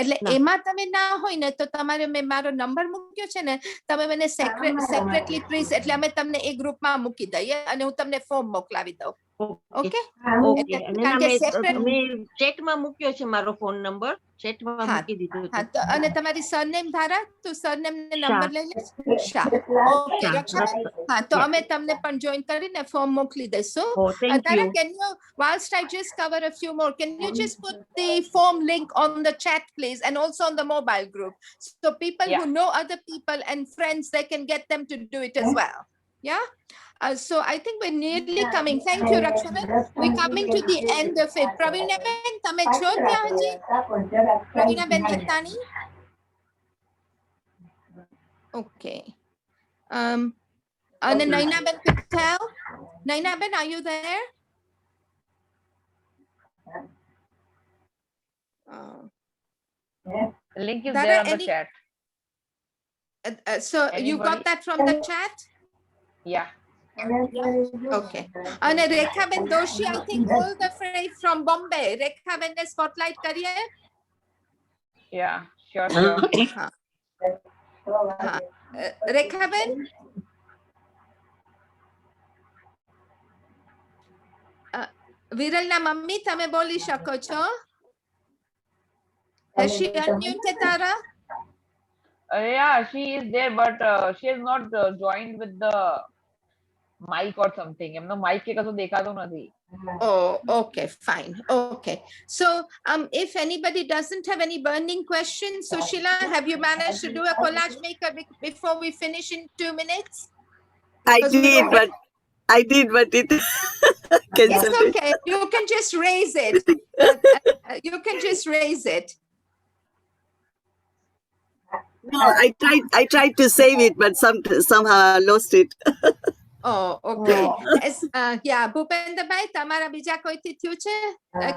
એટલે એમાં તમે ના હોય ને તો તમારે મેં મારો નંબર મૂક્યો છે ને તમે મને સેક્રેટલી પ્લીઝ એટલે અમે તમને એ ગ્રુપમાં મૂકી દઈએ અને હું તમને ફોર્મ મોકલાવી દઉં. ઓકે ચેટમાં મૂક્યો છે મારો ફોન નંબર ચેટમાં મૂકી દીધો છે. અને તમારી સરનેમ ધારા તો સરનેમ ને નંબર લઈ લે. ઓકે હા તો અમે તમને પણ જોઈન કરીને ફોર્મ મોકલી દઈશું. Tara, can you whilst I just cover a few more can you just put the form link on the chat please and also on the mobile group so people who know other people and friends they can get them to do it as well. Yeah. So I think we're nearly coming. Thank you, Rakshaban. We're coming to the end of it. Praveenaben, tame છો ત્યાં હજી? Praveenaben Dattani? Okay. And Nainaben Patel? Nainaben, are you there? The link is there on the chat. So you got that from the chat? Yeah. Okay. And Rekhaben Doshi, I think all the way from Bombay. Rekhaben ne spotlight kariye? Yeah, sure. Rekhaben? વિરલના મમ્મી તમે બોલી શકો છો? Has she unmuted, Tara? Yeah, she is there, but she is not joined with the mic or something. એમનો mic કે કશું દેખાતો નથી. Oh, okay, fine. Okay. So, if anybody doesn't have any burning questions, Sushila, have you managed to do a collage maker before we finish in 2 minutes? I did, but it It's okay. You can just raise it. You can just raise it. No, I tried to save it, but somehow I lost it. Oh, okay. Yeah, Bhupendrabhai તમારા બીજા કોઈથી થયું છે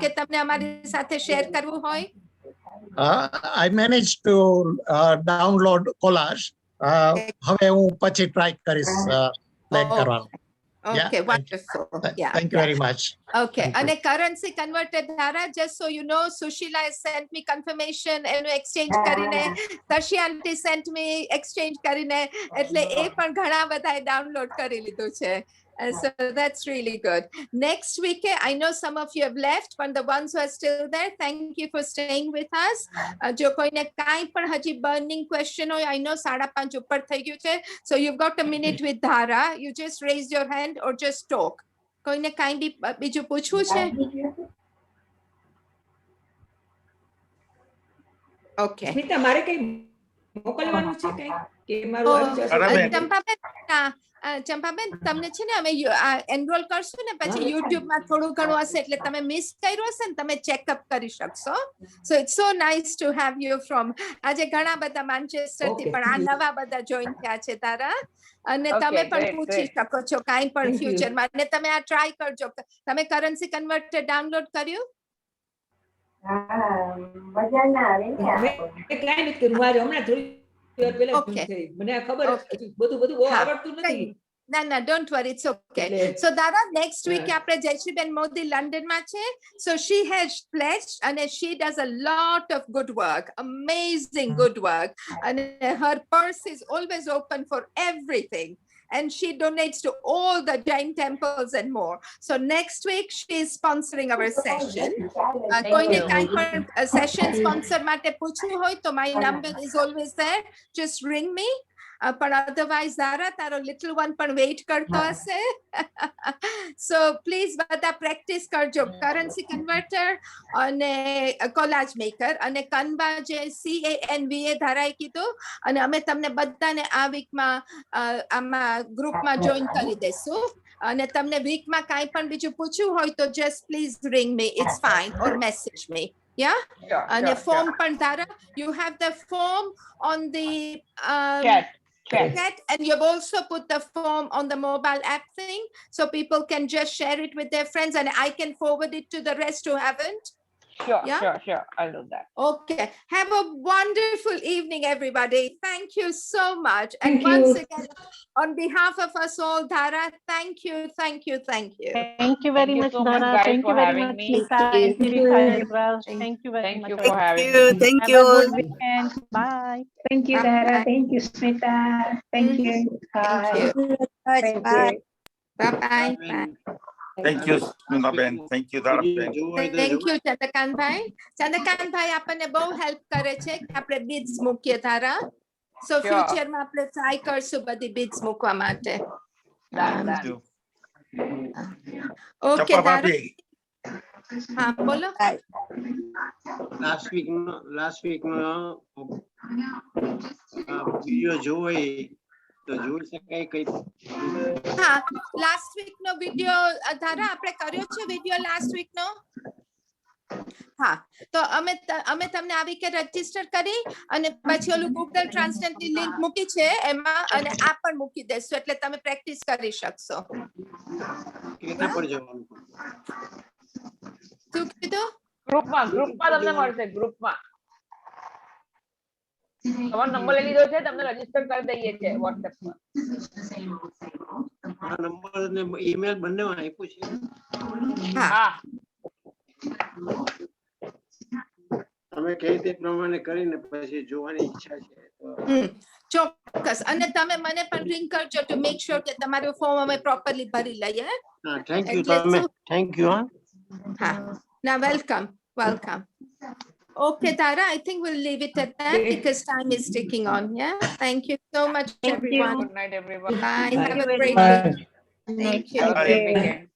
કે તમને અમારી સાથે share કરવું હોય? I managed to download collage. હવે હું પછી ટ્રાય કરીશ પ્લે કરવાનો. Okay, wonderful. Yeah. Thank you very much. Okay, Thank and you. a currency converted Dhara, just so you know, Sushila has sent me confirmation and exchange karine. Tashi aunty sent me exchange karine. એટલે એ પણ ઘણા બધાએ download કરી લીધું છે. So that's really good. Next week, I know some of you have left, but the ones who are still there, thank you for staying with us. જો કોઈને કાંઈ પણ હજી burning question હોય, I know 5:30 ઉપર થઈ ગયું છે. So you've got a minute with Dhara. You just raise your hand or just talk. કોઈને કાંઈ બી બીજું પૂછવું છે? Okay. સ્મિતા મારે કઈ મોકલવાનું છે કઈ કે મારું ચંપાબેન તમને છે ને અમે એનરોલ કરશું ને પછી યુટ્યુબ માં થોડું ઘણું હશે એટલે તમે મિસ કર્યું હશે ને તમે ચેકઅપ કરી શકશો. So it's so nice to have you from આજે ઘણા બધા માન્ચેસ્ટર થી પણ આ નવા બધા જોઈન થયા છે તારા અને તમે પણ પૂછી શકો છો કાંઈ પણ ફ્યુચર માં અને તમે આ ટ્રાય કરજો. તમે કરન્સી કન્વર્ટર ડાઉનલોડ કર્યું? કાંઈ નથી કર્યું મારે હમણાં થોડી મને ખબર બધું બહુ આવડતું નથી. No, don't worry, it's okay. So Dara, next week આપણે જયશ્રીબેન મોદી લંડન માં છે. So she has pledged and she does a lot of good work, amazing good work, and her purse is always open for everything. And she donates to all the Jain temples and more. So next week she is sponsoring our session. કોઈને કાંઈ પણ session sponsor માટે પૂછવું હોય તો my number is always there. Just ring me. પણ otherwise Zara તારો little one પણ wait કરતો હશે. So please બધા practice કરજો. Currency converter અને collage maker અને Canva જે CANVA ધારાએ કીધું અને અમે તમને બધાને આ વીકમાં આમાં ગ્રુપમાં જોઈન કરી દેશું અને તમને વીકમાં કાંઈ પણ બીજું પૂછવું હોય તો just please ring me, it's fine, or message me. Yeah, and a form Pandara, you have the form on the chat, and you've also put the form on the mobile app thing, so people can just share it with their friends, and I can forward it to the rest who haven't. Sure, I'll do that. Okay, have a wonderful evening, everybody. Thank you so much. And once again, on behalf of us all, Dhara, thank you. Thank you very much, Dhara. Thank you very much, Smita. Thank you very much. Thank you for having me. Thank you. Have a good weekend. Bye. Thank you, Dhara. Thank you, Smita. Thank you. Bye. Bye. Bye. Thank you, Smita Ben. Thank you, Dhara Ben. Thank you, Chandrakantbhai. Chandrakantbhai આપણને બહુ help કરે છે કે આપણે bids મૂકીએ તારા. So future માં આપણે ટ્રાય કરશું બધી bids મૂકવા માટે. Okay, Dhara. હા બોલો. લાસ્ટ વીક નો વિડિયો જોઈ તો જોઈ શકાય કઈ? હા, લાસ્ટ વીક નો વિડિયો ધારા આપણે કર્યો છે વિડિયો લાસ્ટ વીક નો. હા, તો અમે તમને આ વીકે રજીસ્ટર કરી અને પછી ઓલું ગૂગલ ટ્રાન્સલેટ ની લિંક મૂકી છે એમાં અને આ પણ મૂકી દેશું એટલે તમે પ્રેક્ટિસ કરી શકશો. કેના પર જવાનું? શું કીધું? ગ્રુપમાં તમને મળશે ગ્રુપમાં. તમારો નંબર લઈ લીધો છે તમને રજીસ્ટર કરી દઈએ છે WhatsApp પર. આ નંબર ને ઈમેલ બંને આપ્યું છે. હા, તમે કહે તે પ્રમાણે કરીને પછી જોવાની ઈચ્છા છે. ચોક્કસ. અને તમે મને પણ રિંગ કરજો ટુ મેક શ્યોર કે તમારું ફોર્મ અમે પ્રોપરલી ભરી લઈએ. હા, થેન્ક યુ તમે. Thank you. હા, ના welcome. Okay, Tara, I think we'll leave it at that because time is ticking on. Yeah. Thank you so much, everyone. Good night, everyone. Bye. Have a great week. Thank you. Bye.